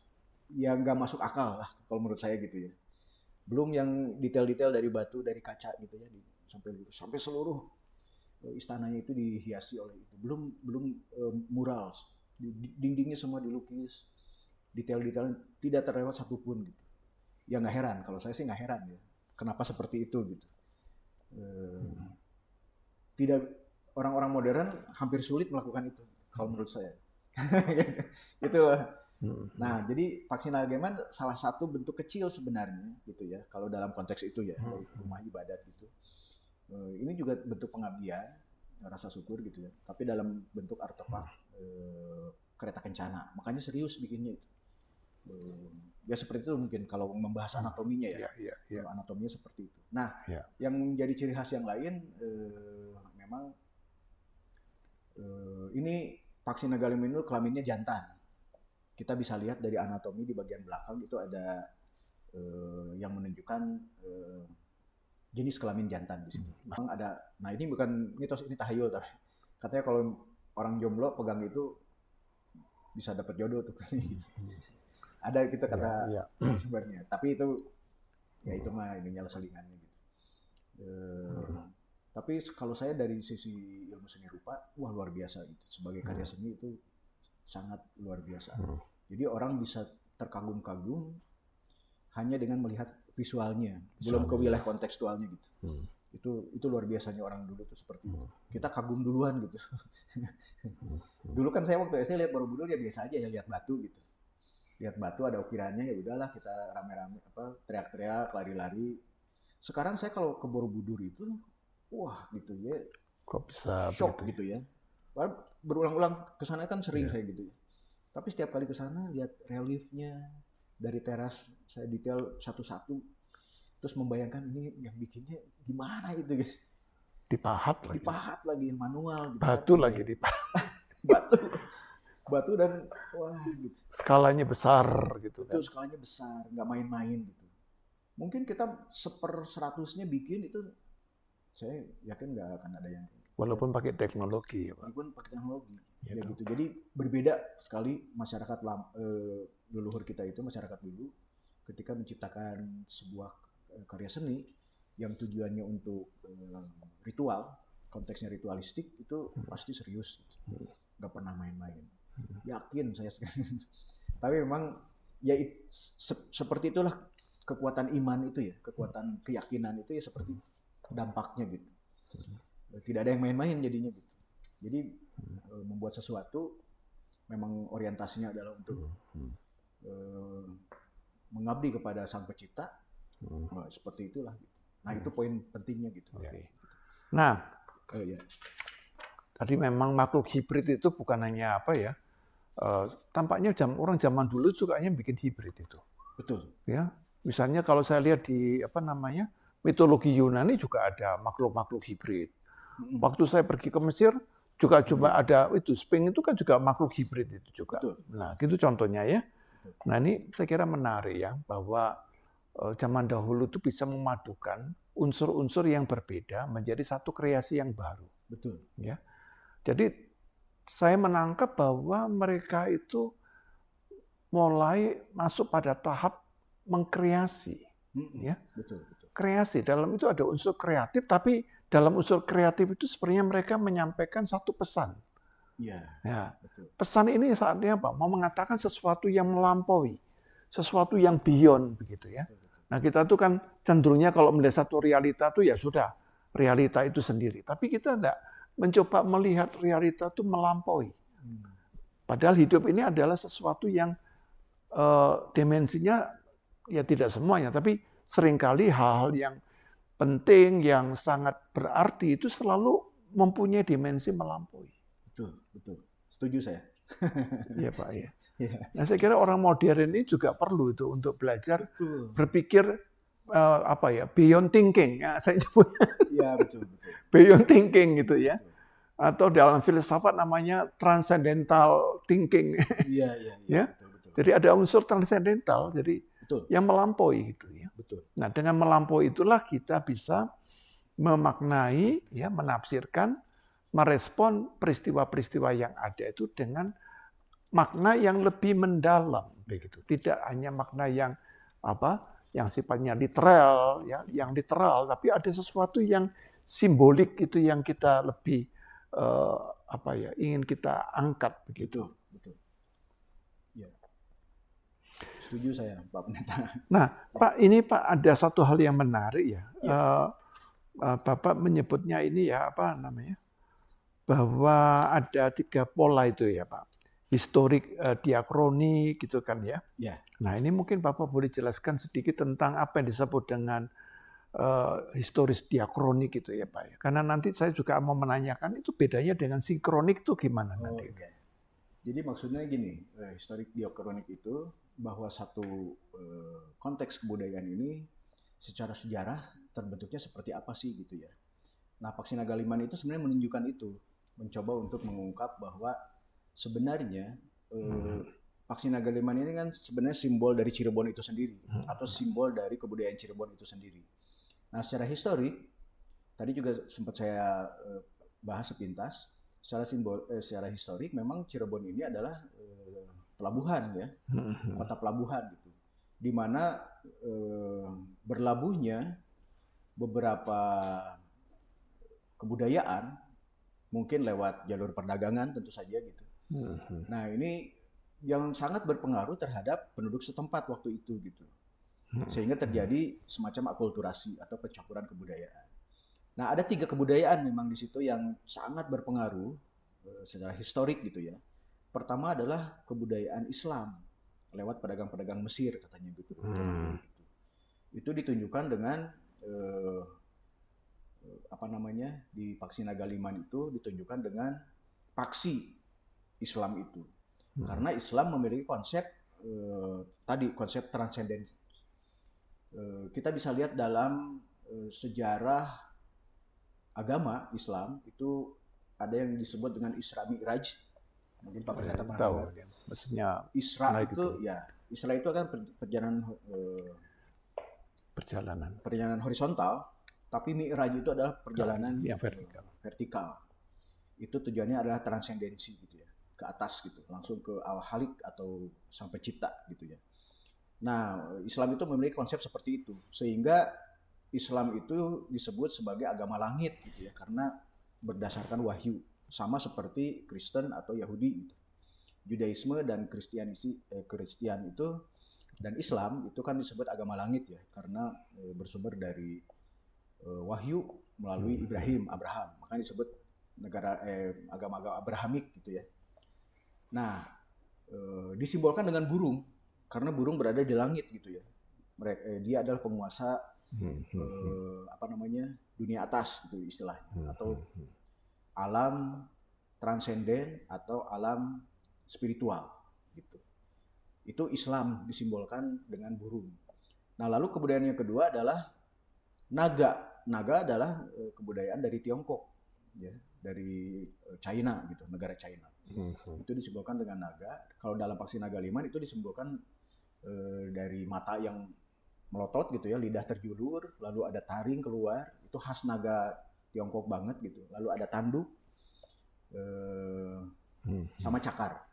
Speaker 3: ya nggak masuk akal lah kalau menurut saya gitu ya. Belum yang detail-detail dari batu, dari kaca gitu ya, sampai seluruh istananya itu dihiasi oleh itu. Belum mural, dindingnya semua dilukis, detail-detail tidak terlewat satupun gitu. Ya nggak heran, kalau saya sih nggak heran ya. Kenapa seperti itu gitu? Tidak, orang-orang modern hampir sulit melakukan itu kalau menurut saya. Gitu loh. Nah, jadi vaksin Algeman salah satu bentuk kecil sebenarnya gitu ya, kalau dalam konteks itu ya, dari rumah ibadat gitu. Ini juga bentuk pengabdian, rasa syukur gitu ya, tapi dalam bentuk artefak kereta kencana. Makanya serius bikinnya itu. Ya seperti itu mungkin kalau membahas anatominya ya. Kalau anatominya seperti itu. Nah, yang menjadi ciri khas yang lain memang ini vaksin Algeman itu kelaminnya jantan. Kita bisa lihat dari anatomi di bagian belakang itu ada yang menunjukkan jenis kelamin jantan di sini. Memang ada. Nah ini bukan mitos, ini tahayul, tapi katanya kalau orang jomblo pegang itu bisa dapat jodoh tuh. Ada gitu kata sebenarnya. Tapi itu ya itu mah ininya selingannya gitu. Tapi kalau saya dari sisi ilmu seni rupa, wah luar biasa gitu. Sebagai karya seni itu sangat luar biasa. Jadi orang bisa terkagum-kagum hanya dengan melihat visualnya, belum ke wilayah kontekstualnya gitu. Itu luar biasanya orang dulu tuh seperti itu. Kita kagum duluan gitu. Dulu kan saya waktu SD lihat Borobudur ya biasa aja ya, lihat batu gitu. Lihat batu ada ukirannya ya udahlah, kita rame-rame teriak-teriak, lari-lari. Sekarang saya kalau ke Borobudur itu wah gitu ya.
Speaker 1: Kok bisa
Speaker 3: shock gitu ya. Berulang-ulang ke sana kan sering saya gitu ya. Tapi setiap kali ke sana lihat reliefnya dari teras, saya detail satu-satu. Terus membayangkan ini yang bikinnya gimana itu guys.
Speaker 1: Dipahat
Speaker 3: lagi manual gitu.
Speaker 1: Batu kan, lagi dipahat.
Speaker 3: Batu dan wah gitu.
Speaker 1: Skalanya besar gitu
Speaker 3: kan. Itu skalanya besar, nggak main-main gitu. Mungkin kita 1/100-nya bikin itu, saya yakin nggak akan ada yang
Speaker 1: walaupun pakai teknologi ya Pak.
Speaker 3: Walaupun pakai teknologi. Ya gitu. Jadi berbeda sekali masyarakat leluhur kita itu, masyarakat dulu ketika menciptakan sebuah karya seni yang tujuannya untuk ritual, konteksnya ritualistik, itu pasti serius gitu. Nggak pernah main-main. Yakin saya. Tapi memang ya seperti itulah kekuatan iman itu ya, kekuatan keyakinan itu ya seperti dampaknya gitu. Tidak ada yang main-main jadinya gitu. Jadi membuat sesuatu memang orientasinya adalah untuk mengabdi kepada Sang Pencipta. Seperti itulah gitu. Nah, itu poin pentingnya gitu.
Speaker 1: Nah, tadi memang makhluk hibrid itu bukan hanya apa ya? Tampaknya orang zaman dulu juga bikin hibrid itu.
Speaker 3: Betul.
Speaker 1: Ya, misalnya kalau saya lihat di mitologi Yunani juga ada makhluk-makhluk hibrid. Waktu saya pergi ke Mesir juga coba ada itu, Sphinx itu kan juga makhluk hibrid itu juga.
Speaker 3: Betul.
Speaker 1: Nah, gitu contohnya ya. Nah, ini saya kira menarik ya, bahwa zaman dahulu itu bisa memadukan unsur-unsur yang berbeda menjadi satu kreasi yang baru.
Speaker 3: Betul.
Speaker 1: Ya. Jadi saya menangkap bahwa mereka itu mulai masuk pada tahap mengkreasi. Ya.
Speaker 3: Betul.
Speaker 1: Kreasi, dalam itu ada unsur kreatif, tapi dalam unsur kreatif itu sebenarnya mereka menyampaikan satu pesan. Ya. Betul. Pesan ini saatnya apa? Mau mengatakan sesuatu yang melampaui, sesuatu yang beyond begitu ya. Nah, kita tuh kan cenderungnya kalau melihat satu realita tuh ya sudah, realita itu sendiri. Tapi kita enggak mencoba melihat realita itu melampaui. Padahal hidup ini adalah sesuatu yang dimensinya ya tidak semuanya, tapi seringkali hal-hal yang penting, yang sangat berarti itu selalu mempunyai dimensi melampaui.
Speaker 3: Betul. Setuju saya.
Speaker 1: Iya Pak ya. Nah, saya kira orang modern ini juga perlu itu untuk belajar berpikir beyond thinking. Ya, saya nyebut.
Speaker 3: Iya betul.
Speaker 1: Beyond thinking gitu ya. Atau dalam filsafat namanya transcendental thinking.
Speaker 3: Iya.
Speaker 1: Ya.
Speaker 3: Betul.
Speaker 1: Jadi ada unsur transendental, jadi
Speaker 3: Betul.
Speaker 1: yang melampaui gitu ya.
Speaker 3: Betul.
Speaker 1: Nah, dengan melampaui itulah kita bisa memaknai, ya, menafsirkan, merespon peristiwa-peristiwa yang ada itu dengan makna yang lebih mendalam, begitu. Tidak hanya makna yang yang sifatnya literal, ya, yang literal, tapi ada sesuatu yang simbolik itu yang kita lebih ingin kita angkat, begitu.
Speaker 3: Betul. Ya. Setuju saya, Pak Pendeta.
Speaker 1: Nah, Pak, ini Pak ada satu hal yang menarik ya.
Speaker 3: Ya.
Speaker 1: Bapak menyebutnya ini ya bahwa ada 3 pola itu ya Pak. Historik, diakroni gitu kan ya.
Speaker 3: Ya.
Speaker 1: Nah ini mungkin Bapak boleh jelaskan sedikit tentang apa yang disebut dengan historis diakronik gitu ya Pak ya. Karena nanti saya juga mau menanyakan itu bedanya dengan sinkronik itu gimana nanti.
Speaker 3: Iya. Jadi maksudnya gini, historik diakronik itu bahwa satu konteks kebudayaan ini secara sejarah terbentuknya seperti apa sih gitu ya. Nah, Paksi Nagaliman itu sebenarnya menunjukkan itu, mencoba untuk mengungkap bahwa sebenarnya Paksi Nagaliman ini kan sebenarnya simbol dari Cirebon itu sendiri atau simbol dari kebudayaan Cirebon itu sendiri. Nah, secara historik tadi juga sempat saya bahas sepintas, secara historik memang Cirebon ini adalah pelabuhan ya, kota pelabuhan gitu. Di mana berlabuhnya beberapa kebudayaan mungkin lewat jalur perdagangan tentu saja gitu. Nah, ini yang sangat berpengaruh terhadap penduduk setempat waktu itu gitu. Sehingga terjadi semacam akulturasi atau pencampuran kebudayaan. Nah, ada 3 kebudayaan memang di situ yang sangat berpengaruh secara historik gitu ya. Pertama adalah kebudayaan Islam lewat pedagang-pedagang Mesir katanya gitu. Itu ditunjukkan dengan di Paksi Nagaliman itu ditunjukkan dengan paksi Islam itu. Karena Islam memiliki konsep konsep transenden. Kita bisa lihat dalam sejarah agama Islam itu ada yang disebut dengan Isra Mi'raj. Mungkin Pak Pendeta pernah
Speaker 1: tahu.
Speaker 3: dengar.
Speaker 1: Maksudnya
Speaker 3: Isra itu kan perjalanan horizontal, tapi Mi'raj itu adalah perjalanan
Speaker 1: yang
Speaker 3: vertikal. Itu tujuannya adalah transendensi gitu ya, ke atas gitu, langsung ke al-halik atau sampai cipta gitu ya. Nah, Islam itu memiliki konsep seperti itu, sehingga Islam itu disebut sebagai agama langit gitu ya, karena berdasarkan wahyu, sama seperti Kristen atau Yahudi gitu. Judaisme dan Kristen itu dan Islam itu kan disebut agama langit ya, karena bersumber dari wahyu melalui Abraham, makanya disebut agama-agama Abrahamik gitu ya. Nah, disimbolkan dengan burung, karena burung berada di langit gitu ya. Dia adalah penguasa dunia atas gitu istilahnya, atau alam transenden atau alam spiritual gitu. Itu Islam disimbolkan dengan burung. Nah, lalu kebudayaan yang kedua adalah naga. Naga adalah kebudayaan dari Tiongkok ya, dari China gitu, negara China. Itu disimbolkan dengan naga. Kalau dalam Paksi Nagaliman itu disimbolkan dari mata yang melotot gitu ya, lidah terjulur, lalu ada taring keluar, itu khas naga Tiongkok banget gitu. Lalu ada tanduk sama cakar.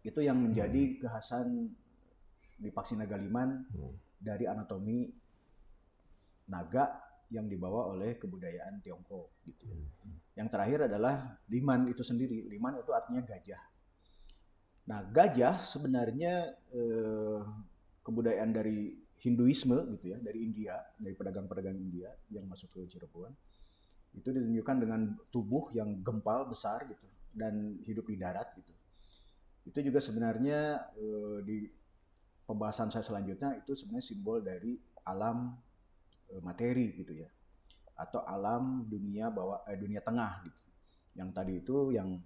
Speaker 3: Itu yang menjadi kekhasan di Paksi Nagaliman dari anatomi naga yang dibawa oleh kebudayaan Tiongkok gitu ya. Yang terakhir adalah liman itu sendiri. Liman itu artinya gajah. Nah, gajah sebenarnya kebudayaan dari Hinduisme gitu ya, dari India, dari pedagang-pedagang India yang masuk ke Cirebon. Itu ditunjukkan dengan tubuh yang gempal besar gitu dan hidup di darat gitu. Itu juga sebenarnya di pembahasan saya selanjutnya itu sebenarnya simbol dari alam materi gitu ya, atau alam dunia dunia tengah gitu. Yang tadi itu yang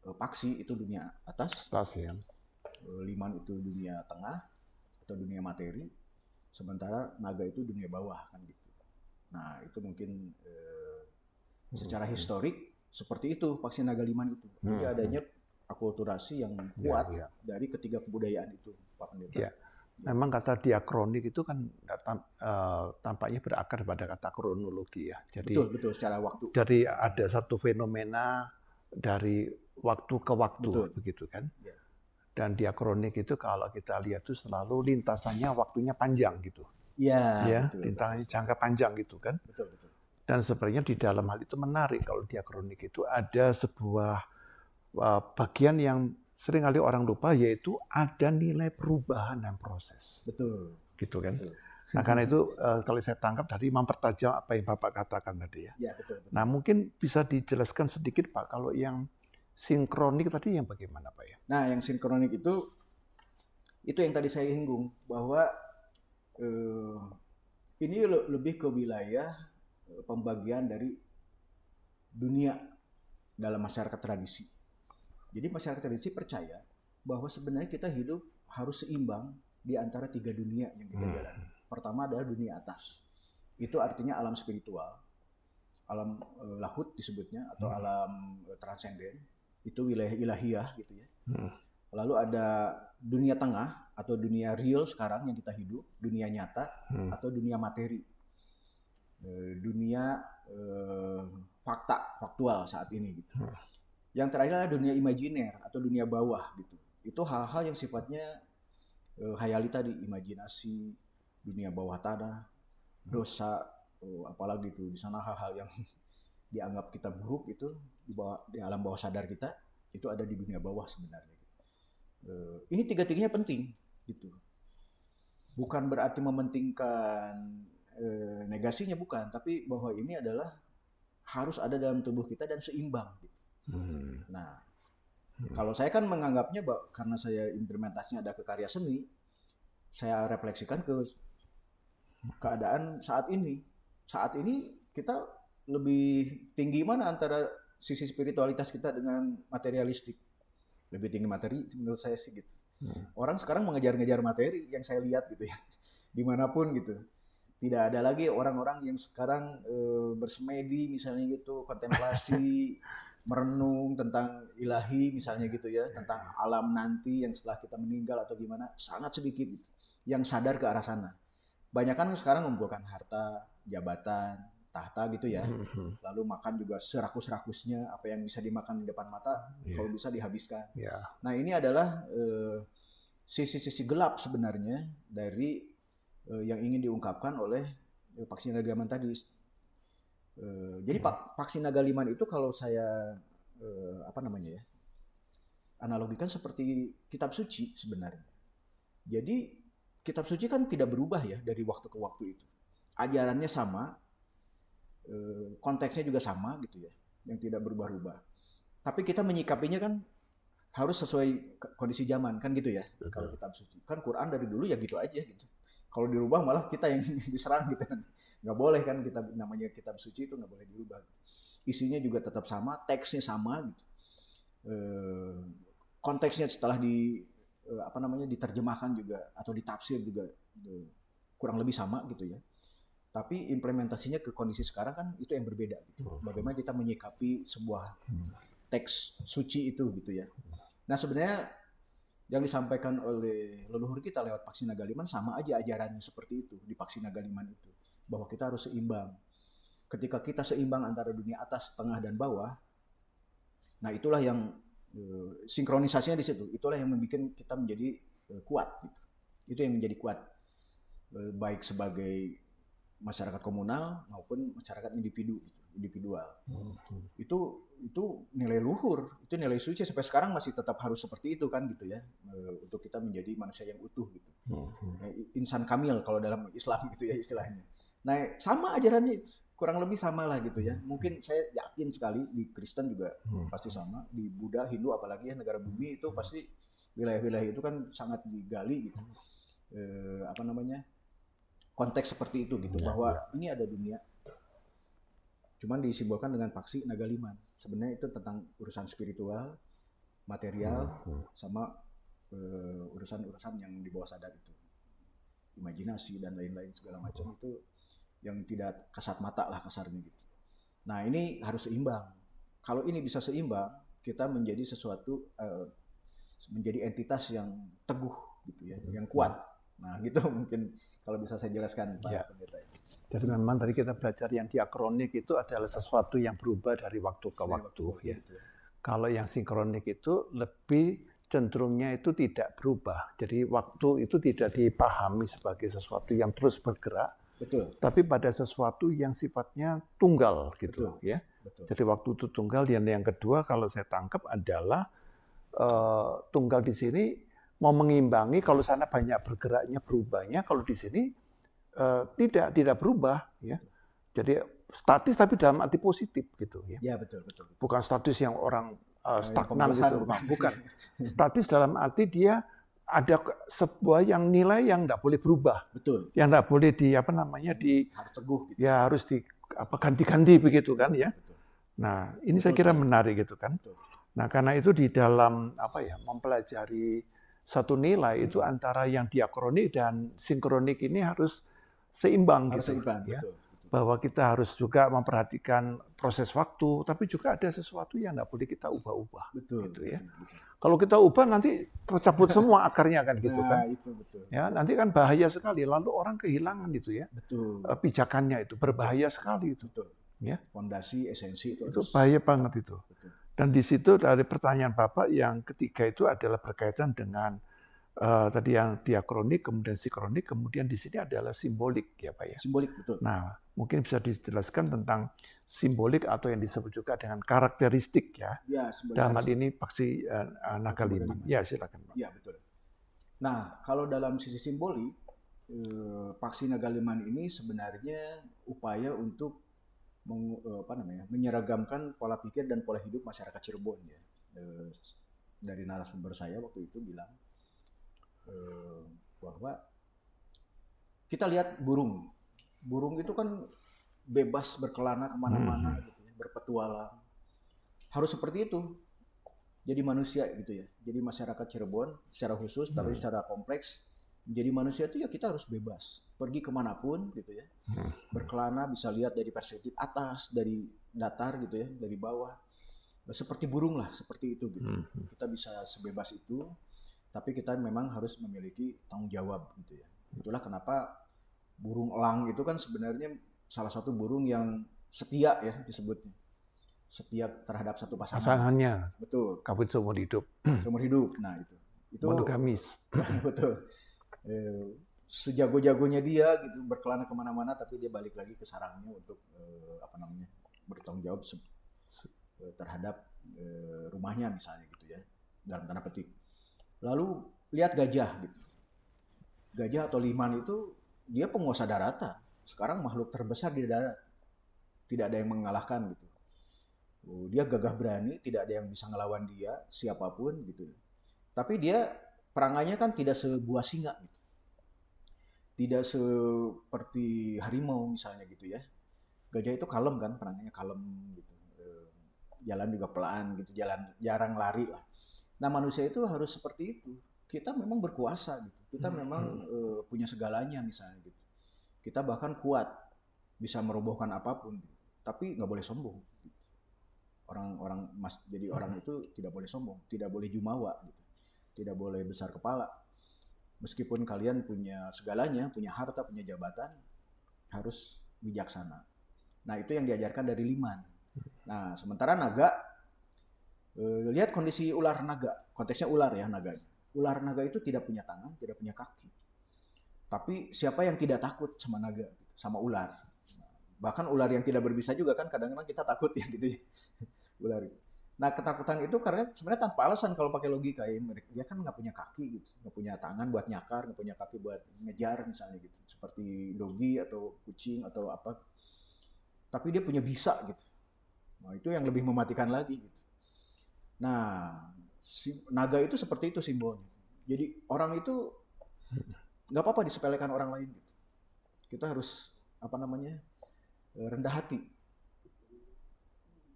Speaker 3: paksi itu dunia atas ya. Liman itu dunia tengah atau dunia materi, sementara naga itu dunia bawah kan gitu. Nah, itu mungkin secara historik seperti itu Paksi Nagaliman itu. Jadi adanya akulturasi yang
Speaker 1: Ya,
Speaker 3: kuat
Speaker 1: ya.
Speaker 3: dari ketiga kebudayaan itu, Pak Pendeta.
Speaker 1: Ya. Memang kata diakronik itu kan tampaknya berakar pada kata kronologi ya. Jadi
Speaker 3: Betul, secara waktu.
Speaker 1: dari ada satu fenomena dari waktu ke waktu,
Speaker 3: Betul.
Speaker 1: begitu kan?
Speaker 3: Ya.
Speaker 1: Dan diakronik itu kalau kita lihat itu selalu lintasannya waktunya panjang gitu.
Speaker 3: Iya,
Speaker 1: Ya,
Speaker 3: betul.
Speaker 1: lintasannya jangka panjang gitu kan.
Speaker 3: Betul.
Speaker 1: Dan sebenarnya di dalam hal itu menarik kalau diakronik itu ada sebuah bagian yang seringkali orang lupa, yaitu ada nilai perubahan dan proses.
Speaker 3: Betul.
Speaker 1: Gitu kan.
Speaker 3: Betul.
Speaker 1: Nah, karena itu kalau saya tangkap tadi mempertajam apa yang Bapak katakan tadi ya.
Speaker 3: Ya, betul.
Speaker 1: Nah, mungkin bisa dijelaskan sedikit Pak, kalau yang sinkronik tadi yang bagaimana Pak ya?
Speaker 3: Nah, yang sinkronik itu yang tadi saya singgung, bahwa ini lebih ke wilayah pembagian dari dunia dalam masyarakat tradisi. Jadi masyarakat tradisi percaya bahwa sebenarnya kita hidup harus seimbang di antara tiga dunia yang kita jalani. Pertama adalah dunia atas. Itu artinya alam spiritual, alam lahut disebutnya, atau alam transenden. Itu wilayah ilahiyah gitu ya. Lalu ada dunia tengah atau dunia real sekarang yang kita hidup, dunia nyata atau dunia materi. Dunia faktual saat ini gitu. Yang terakhir adalah dunia imajiner atau dunia bawah gitu. Itu hal-hal yang sifatnya hayali tadi, imajinasi, dunia bawah tanah, dosa, apalagi itu di sana hal-hal yang dianggap kita buruk itu di alam bawah sadar kita itu ada di dunia bawah sebenarnya. Ini tiga-tiganya penting gitu. Bukan berarti mementingkan negasinya, bukan, tapi bahwa ini adalah harus ada dalam tubuh kita dan seimbang gitu. Nah, kalau saya kan menganggapnya karena saya implementasinya ada ke karya seni, saya refleksikan ke keadaan saat ini. Saat ini kita lebih tinggi mana antara sisi spiritualitas kita dengan materialistik? Lebih tinggi materi menurut saya sih gitu. Orang sekarang mengejar-ngejar materi yang saya lihat gitu ya, dimanapun gitu. Tidak ada lagi orang-orang yang sekarang bersemedi misalnya gitu, kontemplasi, merenung tentang ilahi misalnya gitu ya, tentang alam nanti yang setelah kita meninggal atau gimana, sangat sedikit gitu, yang sadar ke arah sana. Banyak kan sekarang mengumpulkan harta, jabatan, tahta gitu ya, lalu makan juga serakus-rakusnya, apa yang bisa dimakan di depan mata, kalau bisa dihabiskan. Nah, ini adalah sisi-sisi gelap sebenarnya dari yang ingin diungkapkan oleh Paksi Nagaliman tadi. Jadi Paksi Nagaliman itu kalau saya analogikan seperti kitab suci sebenarnya. Jadi kitab suci kan tidak berubah ya dari waktu ke waktu itu. Ajarannya sama, konteksnya juga sama gitu ya, yang tidak berubah-ubah. Tapi kita menyikapinya kan harus sesuai kondisi zaman kan gitu ya. Kalau kitab suci kan Quran dari dulu ya gitu aja gitu. Kalau dirubah malah kita yang diserang gitu kan. Nggak boleh kan, kita namanya kitab suci itu nggak boleh dirubah. Isinya juga tetap sama, teksnya sama gitu. Konteksnya setelah diterjemahkan juga atau ditafsir juga kurang lebih sama gitu ya. Tapi implementasinya ke kondisi sekarang kan itu yang berbeda gitu. Bagaimana kita menyikapi sebuah teks suci itu gitu ya. Nah, sebenarnya yang disampaikan oleh leluhur kita lewat Paksi Nagaliman sama aja ajarannya seperti itu di Paksi Nagaliman itu, bahwa kita harus seimbang. Ketika kita seimbang antara dunia atas, tengah dan bawah, nah itulah yang sinkronisasinya di situ. Itulah yang membuat kita menjadi kuat gitu. Itu yang menjadi kuat, baik sebagai masyarakat komunal maupun masyarakat individual. Itu nilai luhur, itu nilai suci, sampai sekarang masih tetap harus seperti itu kan gitu ya, untuk kita menjadi manusia yang utuh gitu. Insan kamil kalau dalam Islam gitu ya istilahnya. Nah, sama ajarannya kurang lebih sama lah gitu ya. Mungkin saya yakin sekali di Kristen juga pasti sama, di Buddha, Hindu apalagi ya, negara bumi itu pasti wilayah-wilayah itu kan sangat digali gitu. Konteks seperti itu gitu, bahwa ini ada dunia. Cuman disimbolkan dengan Paksi Nagaliman. Sebenarnya itu tentang urusan spiritual, material, sama urusan-urusan yang di bawah sadar itu. Imajinasi dan lain-lain segala macam itu yang tidak kasat mata lah kasarnya gitu. Nah, ini harus seimbang. Kalau ini bisa seimbang, kita menjadi sesuatu, menjadi entitas yang teguh gitu ya, yang kuat. Nah gitu mungkin kalau bisa saya jelaskan Pak
Speaker 1: Ya.
Speaker 3: Pendeta.
Speaker 1: Jadi memang tadi kita belajar yang diakronik itu adalah sesuatu yang berubah dari waktu ke
Speaker 3: Dari
Speaker 1: waktu. Ya.
Speaker 3: gitu.
Speaker 1: Kalau yang sinkronik itu lebih cenderungnya itu tidak berubah. Jadi waktu itu tidak dipahami sebagai sesuatu yang terus bergerak,
Speaker 3: Betul.
Speaker 1: tapi pada sesuatu yang sifatnya tunggal gitu.
Speaker 3: Betul.
Speaker 1: Ya.
Speaker 3: Betul.
Speaker 1: Jadi waktu itu tunggal. Dan yang kedua kalau saya tangkap adalah tunggal di sini mau mengimbangi, kalau sana banyak bergeraknya, berubahnya, kalau di sini tidak berubah, ya. Jadi statis tapi dalam arti positif gitu, ya.
Speaker 3: Ya betul.
Speaker 1: Bukan statis yang orang stagnan
Speaker 3: pemalasan,
Speaker 1: gitu, bukan. Statis dalam arti dia ada sebuah yang nilai yang tidak boleh berubah,
Speaker 3: Betul.
Speaker 1: yang tidak boleh
Speaker 3: Harus teguh gitu.
Speaker 1: ya harus ganti-ganti begitu kan, ya.
Speaker 3: Betul.
Speaker 1: Nah ini
Speaker 3: Betul
Speaker 1: saya kira
Speaker 3: sekali.
Speaker 1: menarik gitu kan.
Speaker 3: Betul.
Speaker 1: Nah karena itu di dalam mempelajari satu nilai itu antara yang diakronik dan sinkronik ini harus seimbang
Speaker 3: Harus
Speaker 1: gitu,
Speaker 3: seimbang,
Speaker 1: ya.
Speaker 3: betul.
Speaker 1: Bahwa kita harus juga memperhatikan proses waktu, tapi juga ada sesuatu yang tidak boleh kita ubah-ubah.
Speaker 3: Betul.
Speaker 1: Gitu ya.
Speaker 3: Betul.
Speaker 1: Kalau kita ubah nanti tercabut semua akarnya kan gitu
Speaker 3: Nah,
Speaker 1: kan.
Speaker 3: itu betul.
Speaker 1: Ya, nanti kan bahaya sekali. Lalu orang kehilangan itu ya.
Speaker 3: Betul.
Speaker 1: Pijakannya itu berbahaya sekali itu.
Speaker 3: Betul.
Speaker 1: Ya.
Speaker 3: Fondasi, esensi itu
Speaker 1: Itu
Speaker 3: harus-
Speaker 1: bahaya banget itu.
Speaker 3: Betul.
Speaker 1: Dan di situ dari pertanyaan Bapak yang ketiga itu adalah berkaitan dengan tadi yang diakronik, kemudian sinkronik, kemudian di sini adalah simbolik ya Pak ya.
Speaker 3: Simbolik, betul.
Speaker 1: Nah, mungkin bisa dijelaskan tentang simbolik atau yang disebut juga dengan karakteristik ya.
Speaker 3: Ya, simbolik.
Speaker 1: Dalam hal ini paksi naga lima. Ya, silakan Pak.
Speaker 3: Ya, betul. Nah, kalau dalam sisi simbolik, paksi Nagaliman ini sebenarnya upaya untuk menyeragamkan pola pikir dan pola hidup masyarakat Cirebon ya. Dari narasumber saya waktu itu bilang bahwa kita lihat burung itu kan bebas berkelana kemana-mana gitu ya, berpetualang, harus seperti itu jadi manusia gitu ya. Jadi masyarakat Cirebon secara khusus tapi secara kompleks menjadi manusia itu ya kita harus bebas pergi kemanapun gitu ya, berkelana, bisa lihat dari perspektif atas, dari datar gitu ya, dari bawah, seperti burung lah, seperti itu gitu. Kita bisa sebebas itu, tapi kita memang harus memiliki tanggung jawab gitu ya. Itulah kenapa burung elang itu kan sebenarnya salah satu burung yang setia ya disebutnya, setia terhadap satu pasangan.
Speaker 1: Pasangannya.
Speaker 3: Betul.
Speaker 1: Kawin seumur hidup.
Speaker 3: Seumur hidup. Nah itu
Speaker 1: monogamis.
Speaker 3: Betul. Sejago-jagonya dia gitu berkelana kemana-mana, tapi dia balik lagi ke sarangnya untuk bertanggung jawab terhadap rumahnya misalnya gitu ya, dalam tanda petik. Lalu lihat gajah gitu. Gajah atau liman itu dia penguasa daratan. Sekarang makhluk terbesar di darat. Tidak ada yang mengalahkan gitu. Dia gagah berani, tidak ada yang bisa ngelawan dia, siapapun gitu. Tapi dia perangannya kan tidak sebuah singa gitu. Tidak seperti harimau misalnya gitu ya. Gajah itu kalem kan, perangannya kalem gitu. Jalan juga pelan gitu, jarang lari lah. Nah manusia itu harus seperti itu. Kita memang berkuasa gitu. Kita memang punya segalanya misalnya gitu. Kita bahkan kuat, bisa merobohkan apapun. Gitu. Tapi nggak boleh sombong. Gitu. Jadi orang itu tidak boleh sombong, tidak boleh jumawa gitu. Tidak boleh besar kepala. Meskipun kalian punya segalanya, punya harta, punya jabatan, harus bijaksana. Nah itu yang diajarkan dari liman. Nah sementara naga, lihat kondisi ular naga, konteksnya ular ya naga. Ular naga itu tidak punya tangan, tidak punya kaki. Tapi siapa yang tidak takut sama naga, sama ular? Bahkan ular yang tidak berbisa juga kan kadang-kadang kita takut ya gitu. Ular. Nah ketakutan itu karena sebenarnya tanpa alasan kalau pakai logika ya. Dia kan nggak punya kaki gitu, nggak punya tangan buat nyakar, nggak punya kaki buat ngejar misalnya gitu. Seperti dogi atau kucing atau apa. Tapi dia punya bisa gitu. Nah itu yang lebih mematikan lagi gitu. Nah naga itu seperti itu simbolnya. Jadi orang itu nggak apa-apa disepelekan orang lain gitu. Kita harus rendah hati.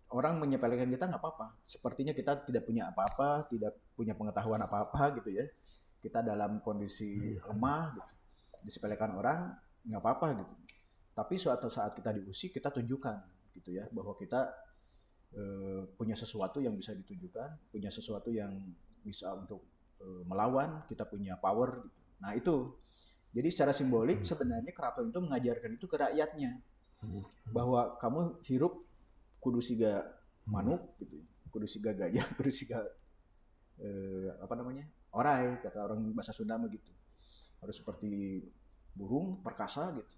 Speaker 3: Orang menyepelekan kita nggak apa-apa. Sepertinya kita tidak punya apa-apa, tidak punya pengetahuan apa-apa gitu ya. Kita dalam kondisi lemah gitu. Disepelekan orang nggak apa-apa gitu. Tapi suatu saat kita diusik, kita tunjukkan gitu ya bahwa kita punya sesuatu yang bisa ditujukan, punya sesuatu yang bisa untuk melawan, kita punya power. Nah itu, jadi secara simbolik sebenarnya keraton itu mengajarkan itu ke rakyatnya, bahwa kamu hirup kudu siga manuk, gitu, kudu siga gajah, kudu siga orai, kata orang bahasa Sunda begitu. Harus seperti burung perkasa gitu,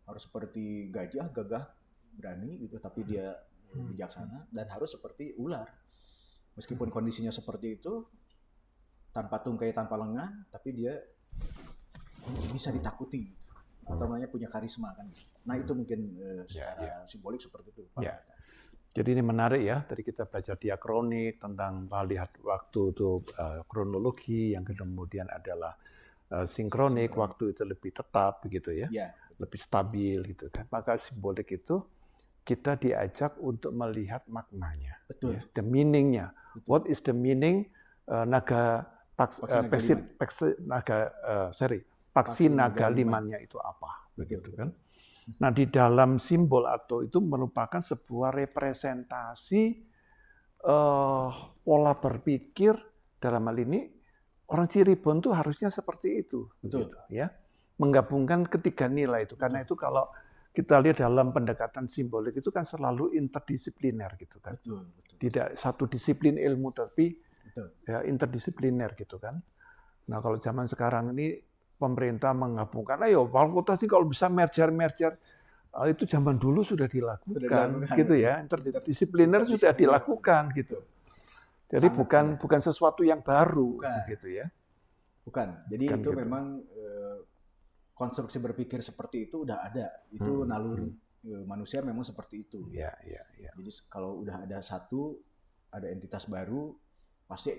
Speaker 3: harus seperti gajah gagah berani gitu, tapi dia bijaksana, dan harus seperti ular. Meskipun kondisinya seperti itu, tanpa tungkai, tanpa lengan, tapi dia bisa ditakuti gitu. Atau namanya punya karisma kan. Nah itu mungkin secara simbolik seperti itu, Pak.
Speaker 1: Ya. Jadi ini menarik ya, tadi kita belajar diakronik tentang melihat waktu itu kronologi, yang kemudian adalah sinkronik, waktu itu lebih tetap begitu ya, lebih stabil gitu kan. Maka simbolik itu kita diajak untuk melihat maknanya,
Speaker 3: betul.
Speaker 1: Ya, the meaning-nya. Betul. What is the meaning paksi naga limannya itu apa, begitu kan? Nah di dalam simbol atau itu merupakan sebuah representasi pola berpikir, dalam hal ini orang Cirebon tuh harusnya seperti itu, begitu ya, menggabungkan ketiga nilai itu. Karena itu kalau kita lihat dalam pendekatan simbolik itu kan selalu interdisipliner gitu kan.
Speaker 3: Betul.
Speaker 1: Tidak satu disiplin ilmu tapi ya, interdisipliner gitu kan. Nah kalau zaman sekarang ini pemerintah menggabungkan, ayo fakultas ini kalau bisa merger, itu zaman dulu sudah dilakukan gitu ya, interdisipliner sudah dilakukan gitu. Jadi bukan sesuatu yang baru gitu ya.
Speaker 3: Bukan. Jadi itu gitu. Memang konstruksi berpikir seperti itu udah ada. Itu naluri manusia memang seperti itu.
Speaker 1: Ya.
Speaker 3: Jadi kalau udah ada entitas baru, pasti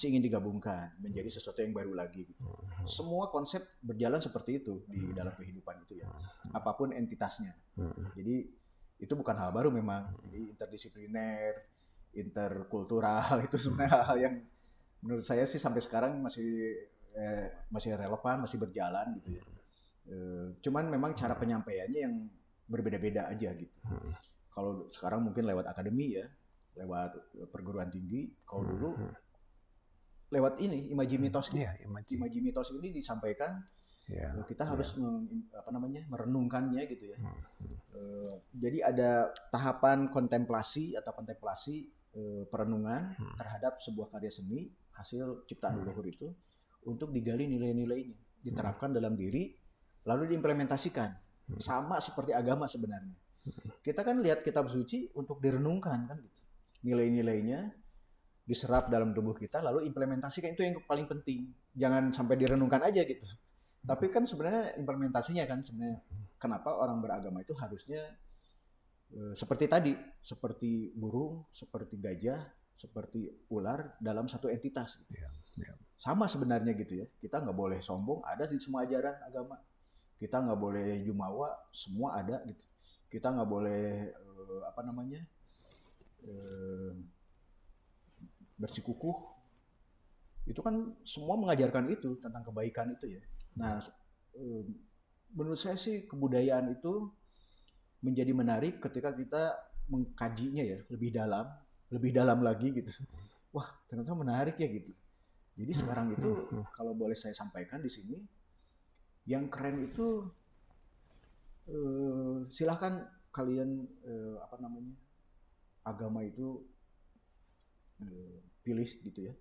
Speaker 3: ingin digabungkan menjadi sesuatu yang baru lagi. Gitu. Semua konsep berjalan seperti itu di dalam kehidupan itu ya. Apapun entitasnya. Jadi itu bukan hal baru memang. Jadi interdisipliner, interkultural itu sebenarnya hal yang menurut saya sih sampai sekarang masih relevan, masih berjalan gitu ya. Cuman memang cara penyampaiannya yang berbeda-beda aja gitu. Kalau sekarang mungkin lewat akademi ya, lewat perguruan tinggi. Kalau dulu lewat ini imaji mitos ini. Imaji mitos ini disampaikan, kita harus merenungkannya gitu ya. Jadi ada tahapan kontemplasi perenungan terhadap sebuah karya seni hasil ciptaan leluhur itu, untuk digali nilai-nilainya, diterapkan dalam diri, lalu diimplementasikan. Sama seperti agama sebenarnya. Kita kan lihat kitab suci untuk direnungkan kan gitu. Nilai-nilainya diserap dalam tubuh kita, lalu implementasikan, itu yang paling penting. Jangan sampai direnungkan aja gitu. Tapi kan sebenarnya implementasinya kan sebenarnya kenapa orang beragama itu harusnya seperti tadi, seperti burung, seperti gajah, seperti ular dalam satu entitas. Gitu. Sama sebenarnya gitu ya. Kita nggak boleh sombong, ada di semua ajaran agama. Kita nggak boleh jumawa, semua ada gitu. Kita nggak boleh bersikukuh. Itu kan semua mengajarkan itu tentang kebaikan itu ya. Nah, menurut saya sih kebudayaan itu menjadi menarik ketika kita mengkajinya ya lebih dalam lagi gitu. Wah, ternyata menarik ya gitu. Jadi sekarang itu kalau boleh saya sampaikan di sini, yang keren itu silahkan kalian agama itu pilih gitu ya,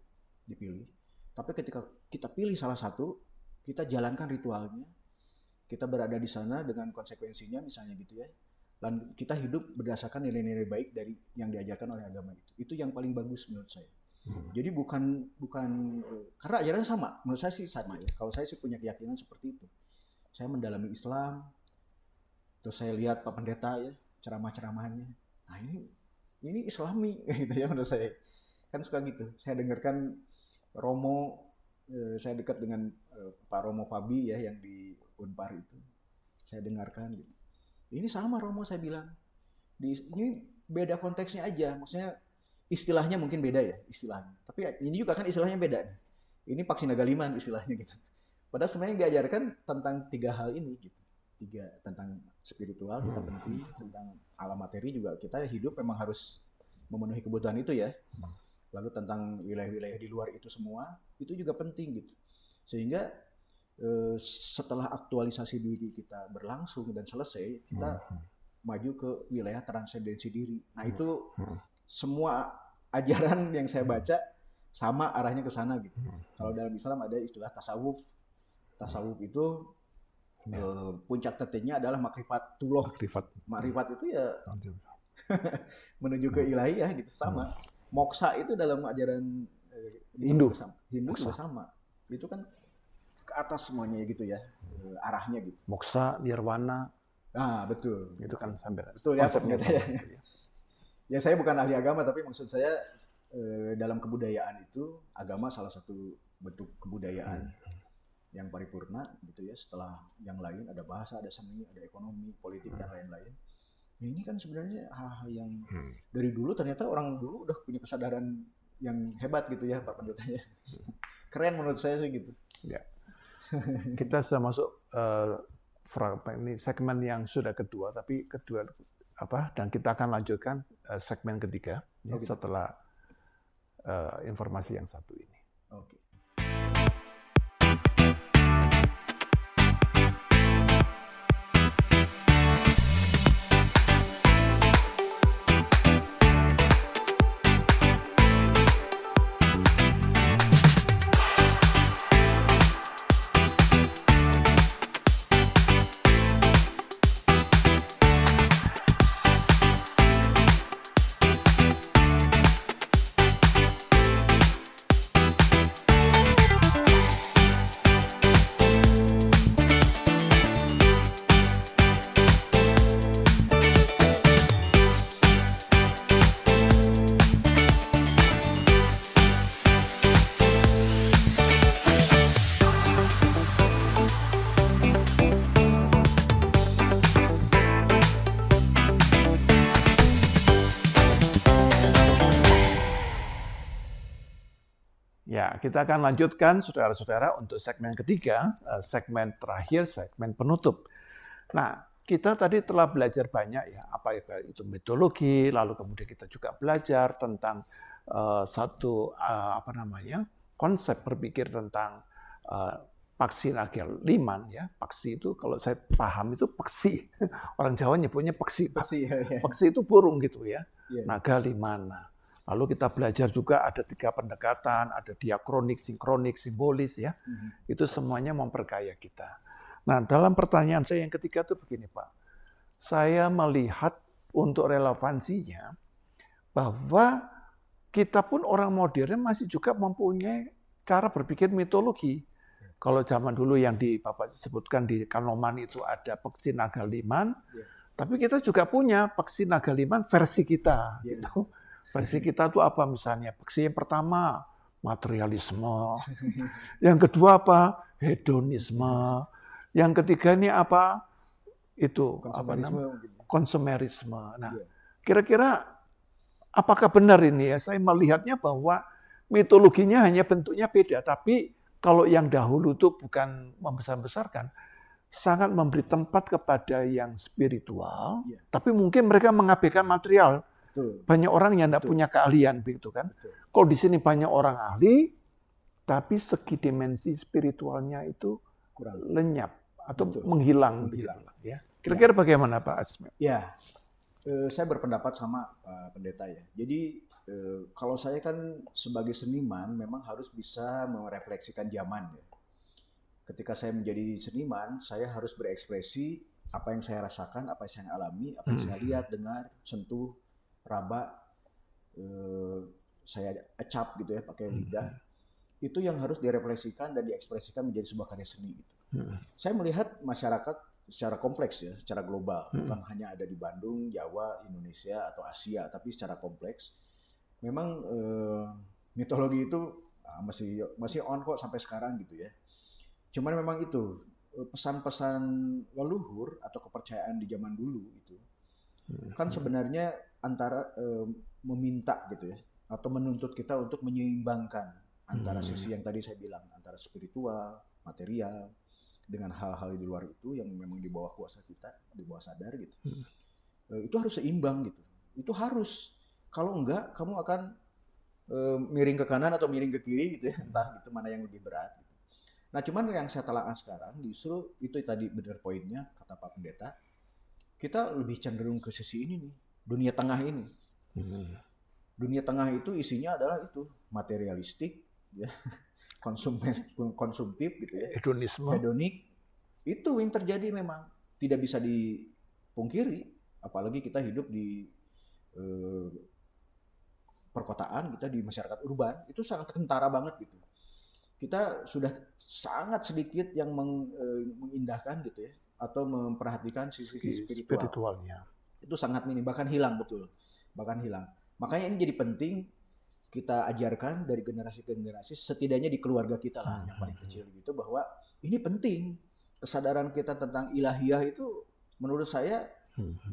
Speaker 3: dipilih. Tapi ketika kita pilih salah satu, kita jalankan ritualnya, kita berada di sana dengan konsekuensinya misalnya gitu ya, dan kita hidup berdasarkan nilai-nilai baik dari yang diajarkan oleh agama itu. Itu yang paling bagus menurut saya. Jadi bukan karena ajarannya sama, menurut saya sih sama ya. Kalau saya sih punya keyakinan seperti itu. Saya mendalami Islam, terus saya lihat Pak Pendeta ya, ceramah-ceramahnya. Nah ini Islami gitu ya menurut saya. Kan suka gitu. Saya dengarkan Romo, saya dekat dengan Pak Romo Fabi ya yang di Unpar itu. Saya dengarkan gitu. Ini sama Romo, saya bilang. Ini beda konteksnya aja, maksudnya istilahnya mungkin beda ya istilahnya. Tapi ini juga kan istilahnya beda. Ini Paksi Nagaliman istilahnya gitu. Padahal sebenarnya diajarkan tentang 3 hal ini gitu. 3 tentang spiritual kita penting, tentang alam materi juga kita hidup memang harus memenuhi kebutuhan itu ya. Lalu tentang wilayah-wilayah di luar itu semua, itu juga penting gitu. Sehingga setelah aktualisasi diri kita berlangsung dan selesai, kita maju ke wilayah transendensi diri. Nah itu semua ajaran yang saya baca sama arahnya ke sana gitu. Kalau dalam Islam ada istilah tasawuf. Tasawuf itu puncak tertingginya adalah makrifatullah. Makrifat itu ya menuju ke ilahiyah gitu, sama. Moksa itu dalam ajaran Hindu juga sama. Itu kan ke atas semuanya gitu ya, arahnya gitu.
Speaker 1: Moksa, nirwana.
Speaker 3: Ah, betul.
Speaker 1: Itu kan sampai.
Speaker 3: Betul ya, ya. Ya saya bukan ahli agama, tapi maksud saya dalam kebudayaan itu agama salah satu bentuk kebudayaan yang paripurna gitu ya. Setelah yang lain ada bahasa, ada seni, ada ekonomi, politik dan lain-lain. Nah, ini kan sebenarnya hal-hal yang dari dulu ternyata orang dulu udah punya kesadaran yang hebat gitu ya Pak Pendetanya. Keren menurut saya sih gitu.
Speaker 1: Ya. Kita sudah masuk ini segmen yang sudah kedua, tapi dan kita akan lanjutkan segmen ketiga setelah informasi yang satu ini.
Speaker 3: Oke.
Speaker 1: Ya, kita akan lanjutkan saudara-saudara untuk segmen ketiga, segmen terakhir, segmen penutup. Nah, kita tadi telah belajar banyak ya, apa itu mitologi, lalu kemudian kita juga belajar tentang konsep berpikir tentang paksi nagal liman ya. Paksi itu kalau saya paham itu peksi. Orang Jawa nyebutnya peksi. Peksi itu burung gitu ya. Naga liman. Lalu kita belajar juga ada 3 pendekatan, ada diakronik, sinkronik, simbolis ya. Itu semuanya memperkaya kita. Nah, dalam pertanyaan saya yang ketiga itu begini, Pak. Saya melihat untuk relevansinya bahwa kita pun orang modern masih juga mempunyai cara berpikir mitologi. Kalau zaman dulu yang Bapak sebutkan di Kanoman itu ada peksi naga liman, tapi kita juga punya peksi naga liman versi kita gitu. Versi kita itu apa misalnya? Peksi yang pertama materialisme, yang kedua apa? Hedonisme, yang ketiga ini apa? Itu konsumerisme. Nah, kira-kira apakah benar ini ya? Saya melihatnya bahwa mitologinya hanya bentuknya beda, tapi kalau yang dahulu itu bukan membesar-besarkan, sangat memberi tempat kepada yang spiritual, tapi mungkin mereka mengabaikan material. Banyak orang yang tidak punya keahlian, begitu kan? Kalau di sini banyak orang ahli, tapi segi dimensi spiritualnya itu kurang lenyap atau menghilang. Ya. Kira-kira bagaimana Pak Asmi?
Speaker 3: Ya, saya berpendapat sama Pak Pendeta ya. Jadi kalau saya kan sebagai seniman memang harus bisa merefleksikan zaman ya. Ketika saya menjadi seniman, saya harus berekspresi apa yang saya rasakan, apa yang saya alami, apa yang saya lihat, dengar, sentuh, raba, saya acap gitu ya pakai lidah, itu yang harus direfleksikan dan diekspresikan menjadi sebuah karya seni gitu. Saya melihat masyarakat secara kompleks ya, secara global, bukan hanya ada di Bandung, Jawa, Indonesia atau Asia, tapi secara kompleks. Memang mitologi itu masih on kok sampai sekarang gitu ya. Cuman memang itu pesan-pesan leluhur atau kepercayaan di zaman dulu itu kan sebenarnya antara meminta gitu ya, atau menuntut kita untuk menyeimbangkan antara sisi yang tadi saya bilang, antara spiritual, material, dengan hal-hal di luar itu yang memang di bawah kuasa kita, di bawah sadar gitu. Itu harus seimbang gitu. Itu harus. Kalau enggak, kamu akan miring ke kanan atau miring ke kiri gitu ya, entah gitu mana yang lebih berat. Nah, cuman yang saya telaah sekarang justru itu tadi benar poinnya kata Pak Pendeta, kita lebih cenderung ke sisi ini nih, dunia tengah ini. Dunia tengah itu isinya adalah itu materialistik, ya, konsumtif gitu ya,
Speaker 1: Hedonisme.
Speaker 3: hedonik. Itu yang terjadi memang tidak bisa dipungkiri, apalagi kita hidup di perkotaan, kita di masyarakat urban, itu sangat kentara banget gitu. Kita sudah sangat sedikit yang mengindahkan gitu ya, atau memperhatikan sisi
Speaker 1: spiritualnya.
Speaker 3: Itu sangat minim, bahkan hilang, betul, bahkan hilang. Makanya ini jadi penting kita ajarkan dari generasi ke generasi, setidaknya di keluarga kita lah yang paling kecil gitu, bahwa ini penting. Kesadaran kita tentang ilahiyah itu menurut saya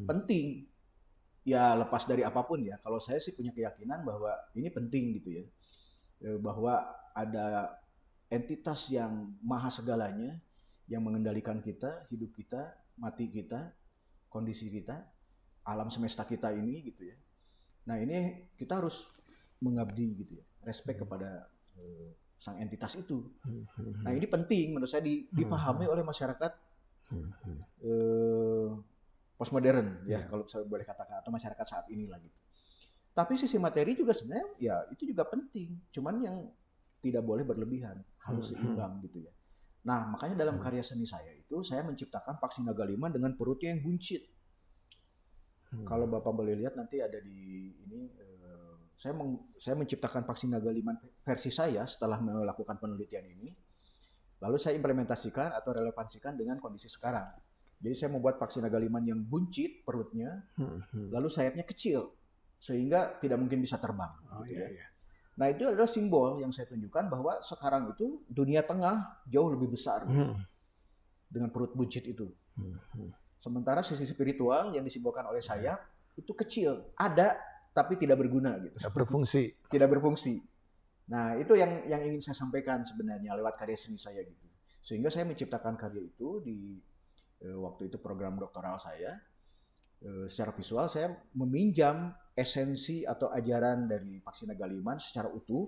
Speaker 3: penting. Ya lepas dari apapun ya, kalau saya sih punya keyakinan bahwa ini penting gitu ya, bahwa ada entitas yang maha segalanya yang mengendalikan kita, hidup kita, mati kita, kondisi kita, alam semesta kita ini gitu ya. Nah ini kita harus mengabdi gitu ya, respect kepada sang entitas itu. Nah ini penting menurut saya dipahami oleh masyarakat postmodern ya, kalau saya boleh katakan, atau masyarakat saat ini lah gitu. Tapi sisi materi juga sebenarnya ya itu juga penting, cuman yang tidak boleh berlebihan, harus seimbang gitu ya. Nah makanya dalam karya seni saya itu saya menciptakan Paksi Naga Lima dengan perutnya yang buncit. Kalau Bapak boleh lihat nanti ada di ini, saya menciptakan Paksi Naga Lima versi saya setelah melakukan penelitian ini, lalu saya implementasikan atau relevansikan dengan kondisi sekarang. Jadi saya membuat Paksi Naga Liman yang buncit perutnya, lalu sayapnya kecil, sehingga tidak mungkin bisa terbang. Gitu ya. Nah itu adalah simbol yang saya tunjukkan bahwa sekarang itu dunia tengah jauh lebih besar gitu, dengan perut buncit itu. Sementara sisi spiritual yang disimbolkan oleh sayap itu kecil, ada tapi tidak berguna gitu. Tidak berfungsi. Nah itu yang ingin saya sampaikan sebenarnya lewat karya seni saya gitu. Sehingga saya menciptakan karya itu di waktu itu program doktoral saya. Secara visual saya meminjam esensi atau ajaran dari Paksi Naga Liman secara utuh,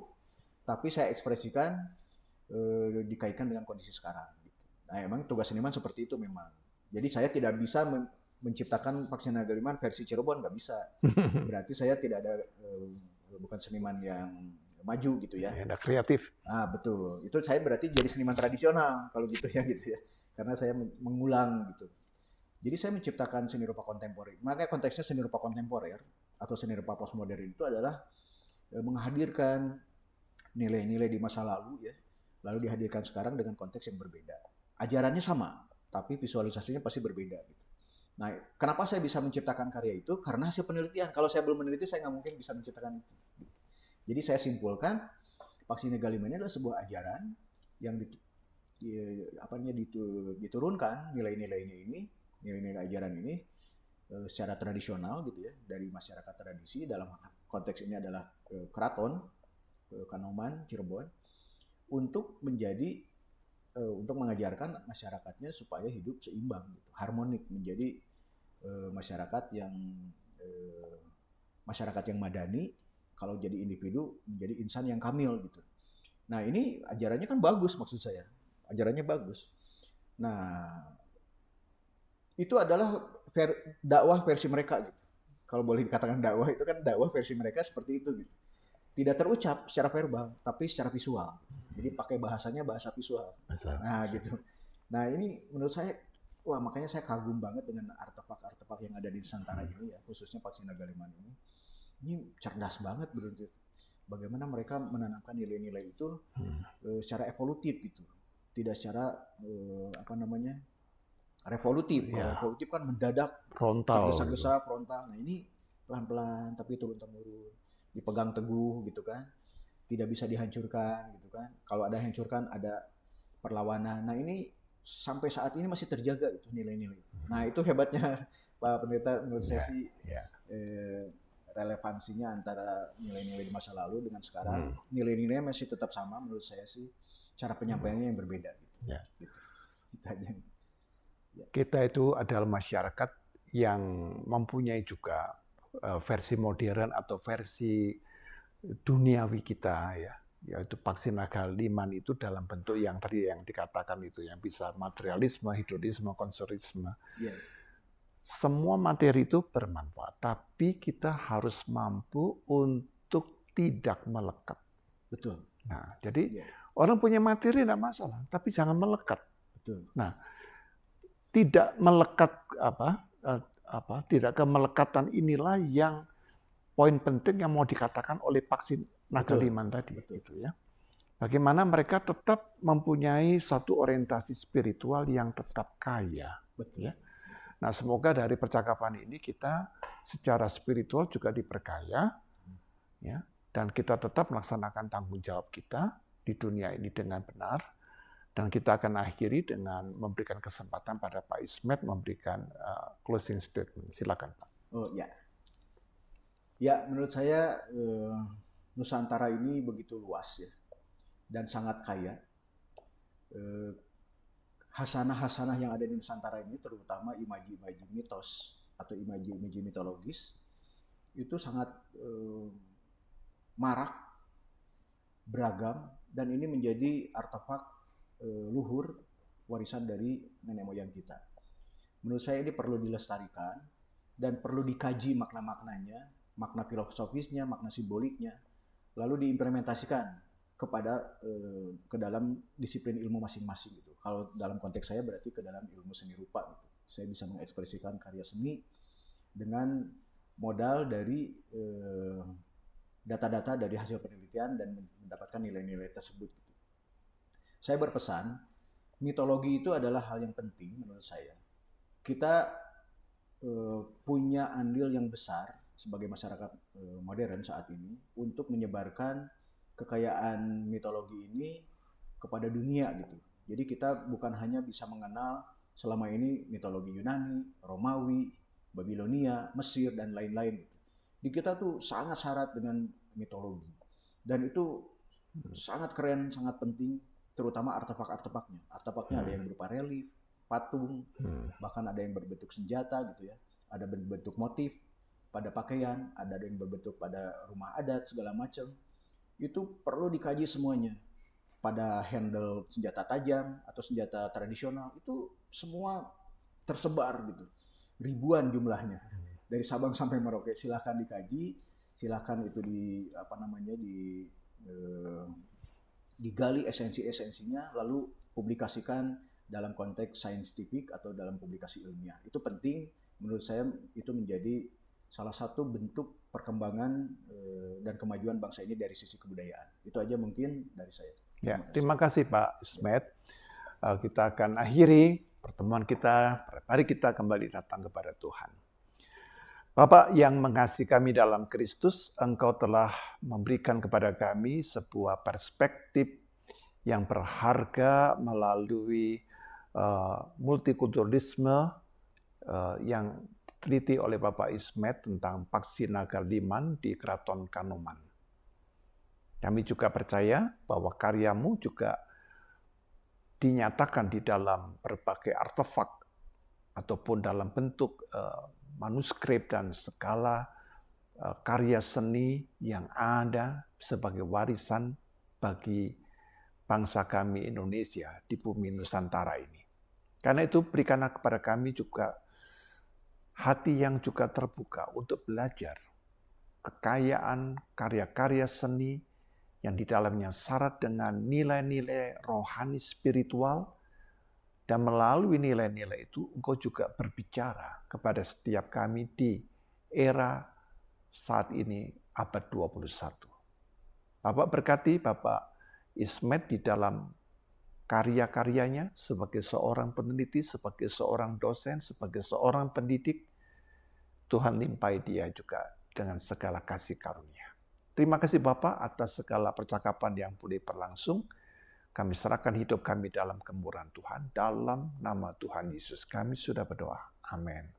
Speaker 3: tapi saya ekspresikan dikaitkan dengan kondisi sekarang. Nah emang tugas seniman seperti itu memang. Jadi saya tidak bisa menciptakan Paksi Naga Liman versi Cirebon, nggak bisa. Berarti saya tidak ada, bukan seniman yang maju gitu ya.
Speaker 1: Ada kreatif.
Speaker 3: Ah betul. Itu saya berarti jadi seniman tradisional kalau gitu ya. Karena saya mengulang gitu. Jadi saya menciptakan seni rupa kontemporer. Makanya konteksnya seni rupa kontemporer atau seni rupa postmodern itu adalah menghadirkan nilai-nilai di masa lalu ya, lalu dihadirkan sekarang dengan konteks yang berbeda. Ajarannya sama, tapi visualisasinya pasti berbeda gitu. Nah, kenapa saya bisa menciptakan karya itu? Karena hasil penelitian. Kalau saya belum meneliti, saya nggak mungkin bisa menciptakan itu. Jadi saya simpulkan, Paksi Naga Lima ini adalah sebuah ajaran yang diturunkan nilai-nilainya ini, nilai-nilai ajaran ini secara tradisional gitu ya, dari masyarakat tradisi, dalam konteks ini adalah keraton, Kanoman, Cirebon, untuk mengajarkan masyarakatnya supaya hidup seimbang, gitu, harmonik, menjadi masyarakat yang madani, kalau jadi individu menjadi insan yang kamil gitu. Nah ini ajarannya kan bagus, maksud saya, ajarannya bagus. Nah itu adalah dakwah versi mereka gitu. Kalau boleh dikatakan dakwah, itu kan dakwah versi mereka seperti itu gitu. Tidak terucap secara verbal, tapi secara visual. Jadi pakai bahasanya bahasa visual. Nah gitu. Nah ini menurut saya, wah makanya saya kagum banget dengan artefak-artefak yang ada di Nusantara ini ya, khususnya Paksi Naga Lima ini. Ini cerdas banget berarti. Bagaimana mereka menanamkan nilai-nilai itu secara evolutif gitu. Tidak secara revolutif. Kalau revolutif kan mendadak,
Speaker 1: frontal,
Speaker 3: tergesa-gesa, frontal. Nah ini pelan-pelan tapi turun-temurun, dipegang teguh gitu kan, tidak bisa dihancurkan gitu kan. Kalau ada hancurkan ada perlawanan. Nah ini sampai saat ini masih terjaga itu nilai-nilai. Nah itu hebatnya Pak Pendeta menurut saya sih, relevansinya antara nilai-nilai di masa lalu dengan sekarang. Nilai-nilainya masih tetap sama menurut saya sih, cara penyampaiannya yang berbeda gitu. Gitu. Kita aja.
Speaker 1: Kita itu adalah masyarakat yang mempunyai juga versi modern atau versi duniawi kita ya, yaitu Paksinagaliman itu dalam bentuk yang tadi yang dikatakan itu, yang bisa materialisme, hedonisme, konsumerisme.
Speaker 3: Yeah.
Speaker 1: Semua materi itu bermanfaat, tapi kita harus mampu untuk tidak melekat.
Speaker 3: Betul.
Speaker 1: Nah, jadi
Speaker 3: Yeah.
Speaker 1: orang punya materi tidak masalah, tapi jangan melekat.
Speaker 3: Betul.
Speaker 1: Nah, tidak melekat tidak kemelekatan inilah yang poin penting yang mau dikatakan oleh Paksinagaliman tadi.
Speaker 3: Betul.
Speaker 1: Gitu ya. Bagaimana mereka tetap mempunyai satu orientasi spiritual yang tetap kaya.
Speaker 3: Betul.
Speaker 1: Ya. Nah, semoga dari percakapan ini kita secara spiritual juga diperkaya, ya, dan kita tetap melaksanakan tanggung jawab kita di dunia ini dengan benar. Dan kita akan akhiri dengan memberikan kesempatan pada Pak Ismet memberikan closing statement. Silakan, Pak.
Speaker 3: Oh ya, ya menurut saya Nusantara ini begitu luas ya dan sangat kaya. Hasanah-hasanah yang ada di Nusantara ini, terutama imaji-imaji mitos atau imaji-imaji mitologis, itu sangat marak, beragam, dan ini menjadi artefak luhur warisan dari nenek moyang kita. Menurut saya ini perlu dilestarikan dan perlu dikaji makna-maknanya, makna filosofisnya, makna simboliknya, lalu diimplementasikan ke dalam disiplin ilmu masing-masing gitu. Kalau dalam konteks saya berarti ke dalam ilmu seni rupa gitu. Saya bisa mengekspresikan karya seni dengan modal dari data-data dari hasil penelitian dan mendapatkan nilai-nilai tersebut gitu. Saya berpesan, mitologi itu adalah hal yang penting menurut saya. Kita punya andil yang besar sebagai masyarakat modern saat ini untuk menyebarkan kekayaan mitologi ini kepada dunia gitu. Jadi kita bukan hanya bisa mengenal selama ini mitologi Yunani, Romawi, Babilonia, Mesir dan lain-lain gitu. Di kita tuh sangat syarat dengan mitologi. Dan itu sangat keren, sangat penting, terutama artefak-artefaknya. Artefaknya ada yang berupa relief, patung, bahkan ada yang berbentuk senjata gitu ya. Ada berbentuk motif pada pakaian, ada yang berbentuk pada rumah adat segala macam. Itu perlu dikaji semuanya. Pada handle senjata tajam atau senjata tradisional itu semua tersebar gitu, ribuan jumlahnya dari Sabang sampai Merauke. Silahkan dikaji, silahkan itu digali esensi-esensinya, lalu publikasikan dalam konteks saintifik atau dalam publikasi ilmiah. Itu penting menurut saya, itu menjadi salah satu bentuk perkembangan dan kemajuan bangsa ini dari sisi kebudayaan. Itu aja mungkin dari saya.
Speaker 1: Ya, terima kasih Pak Ismet. Kita akan akhiri pertemuan kita. Mari kita kembali datang kepada Tuhan. Bapak yang mengasihi kami dalam Kristus, Engkau telah memberikan kepada kami sebuah perspektif yang berharga melalui multikulturalisme yang diteliti oleh Bapak Ismet tentang Paksinagaliman di Keraton Kanoman. Kami juga percaya bahwa karyamu juga dinyatakan di dalam berbagai artefak ataupun dalam bentuk manuskrip dan segala karya seni yang ada sebagai warisan bagi bangsa kami Indonesia di bumi Nusantara ini. Karena itu berikanlah kepada kami juga hati yang juga terbuka untuk belajar kekayaan karya-karya seni yang di dalamnya syarat dengan nilai-nilai rohani spiritual, dan melalui nilai-nilai itu Engkau juga berbicara kepada setiap kami di era saat ini abad 21. Bapak berkati Bapak Ismet di dalam karya-karyanya sebagai seorang peneliti, sebagai seorang dosen, sebagai seorang pendidik. Tuhan limpahi dia juga dengan segala kasih karunia. Terima kasih Bapak atas segala percakapan yang boleh berlangsung. Kami serahkan hidup kami dalam kemurahan Tuhan. Dalam nama Tuhan Yesus kami sudah berdoa. Amin.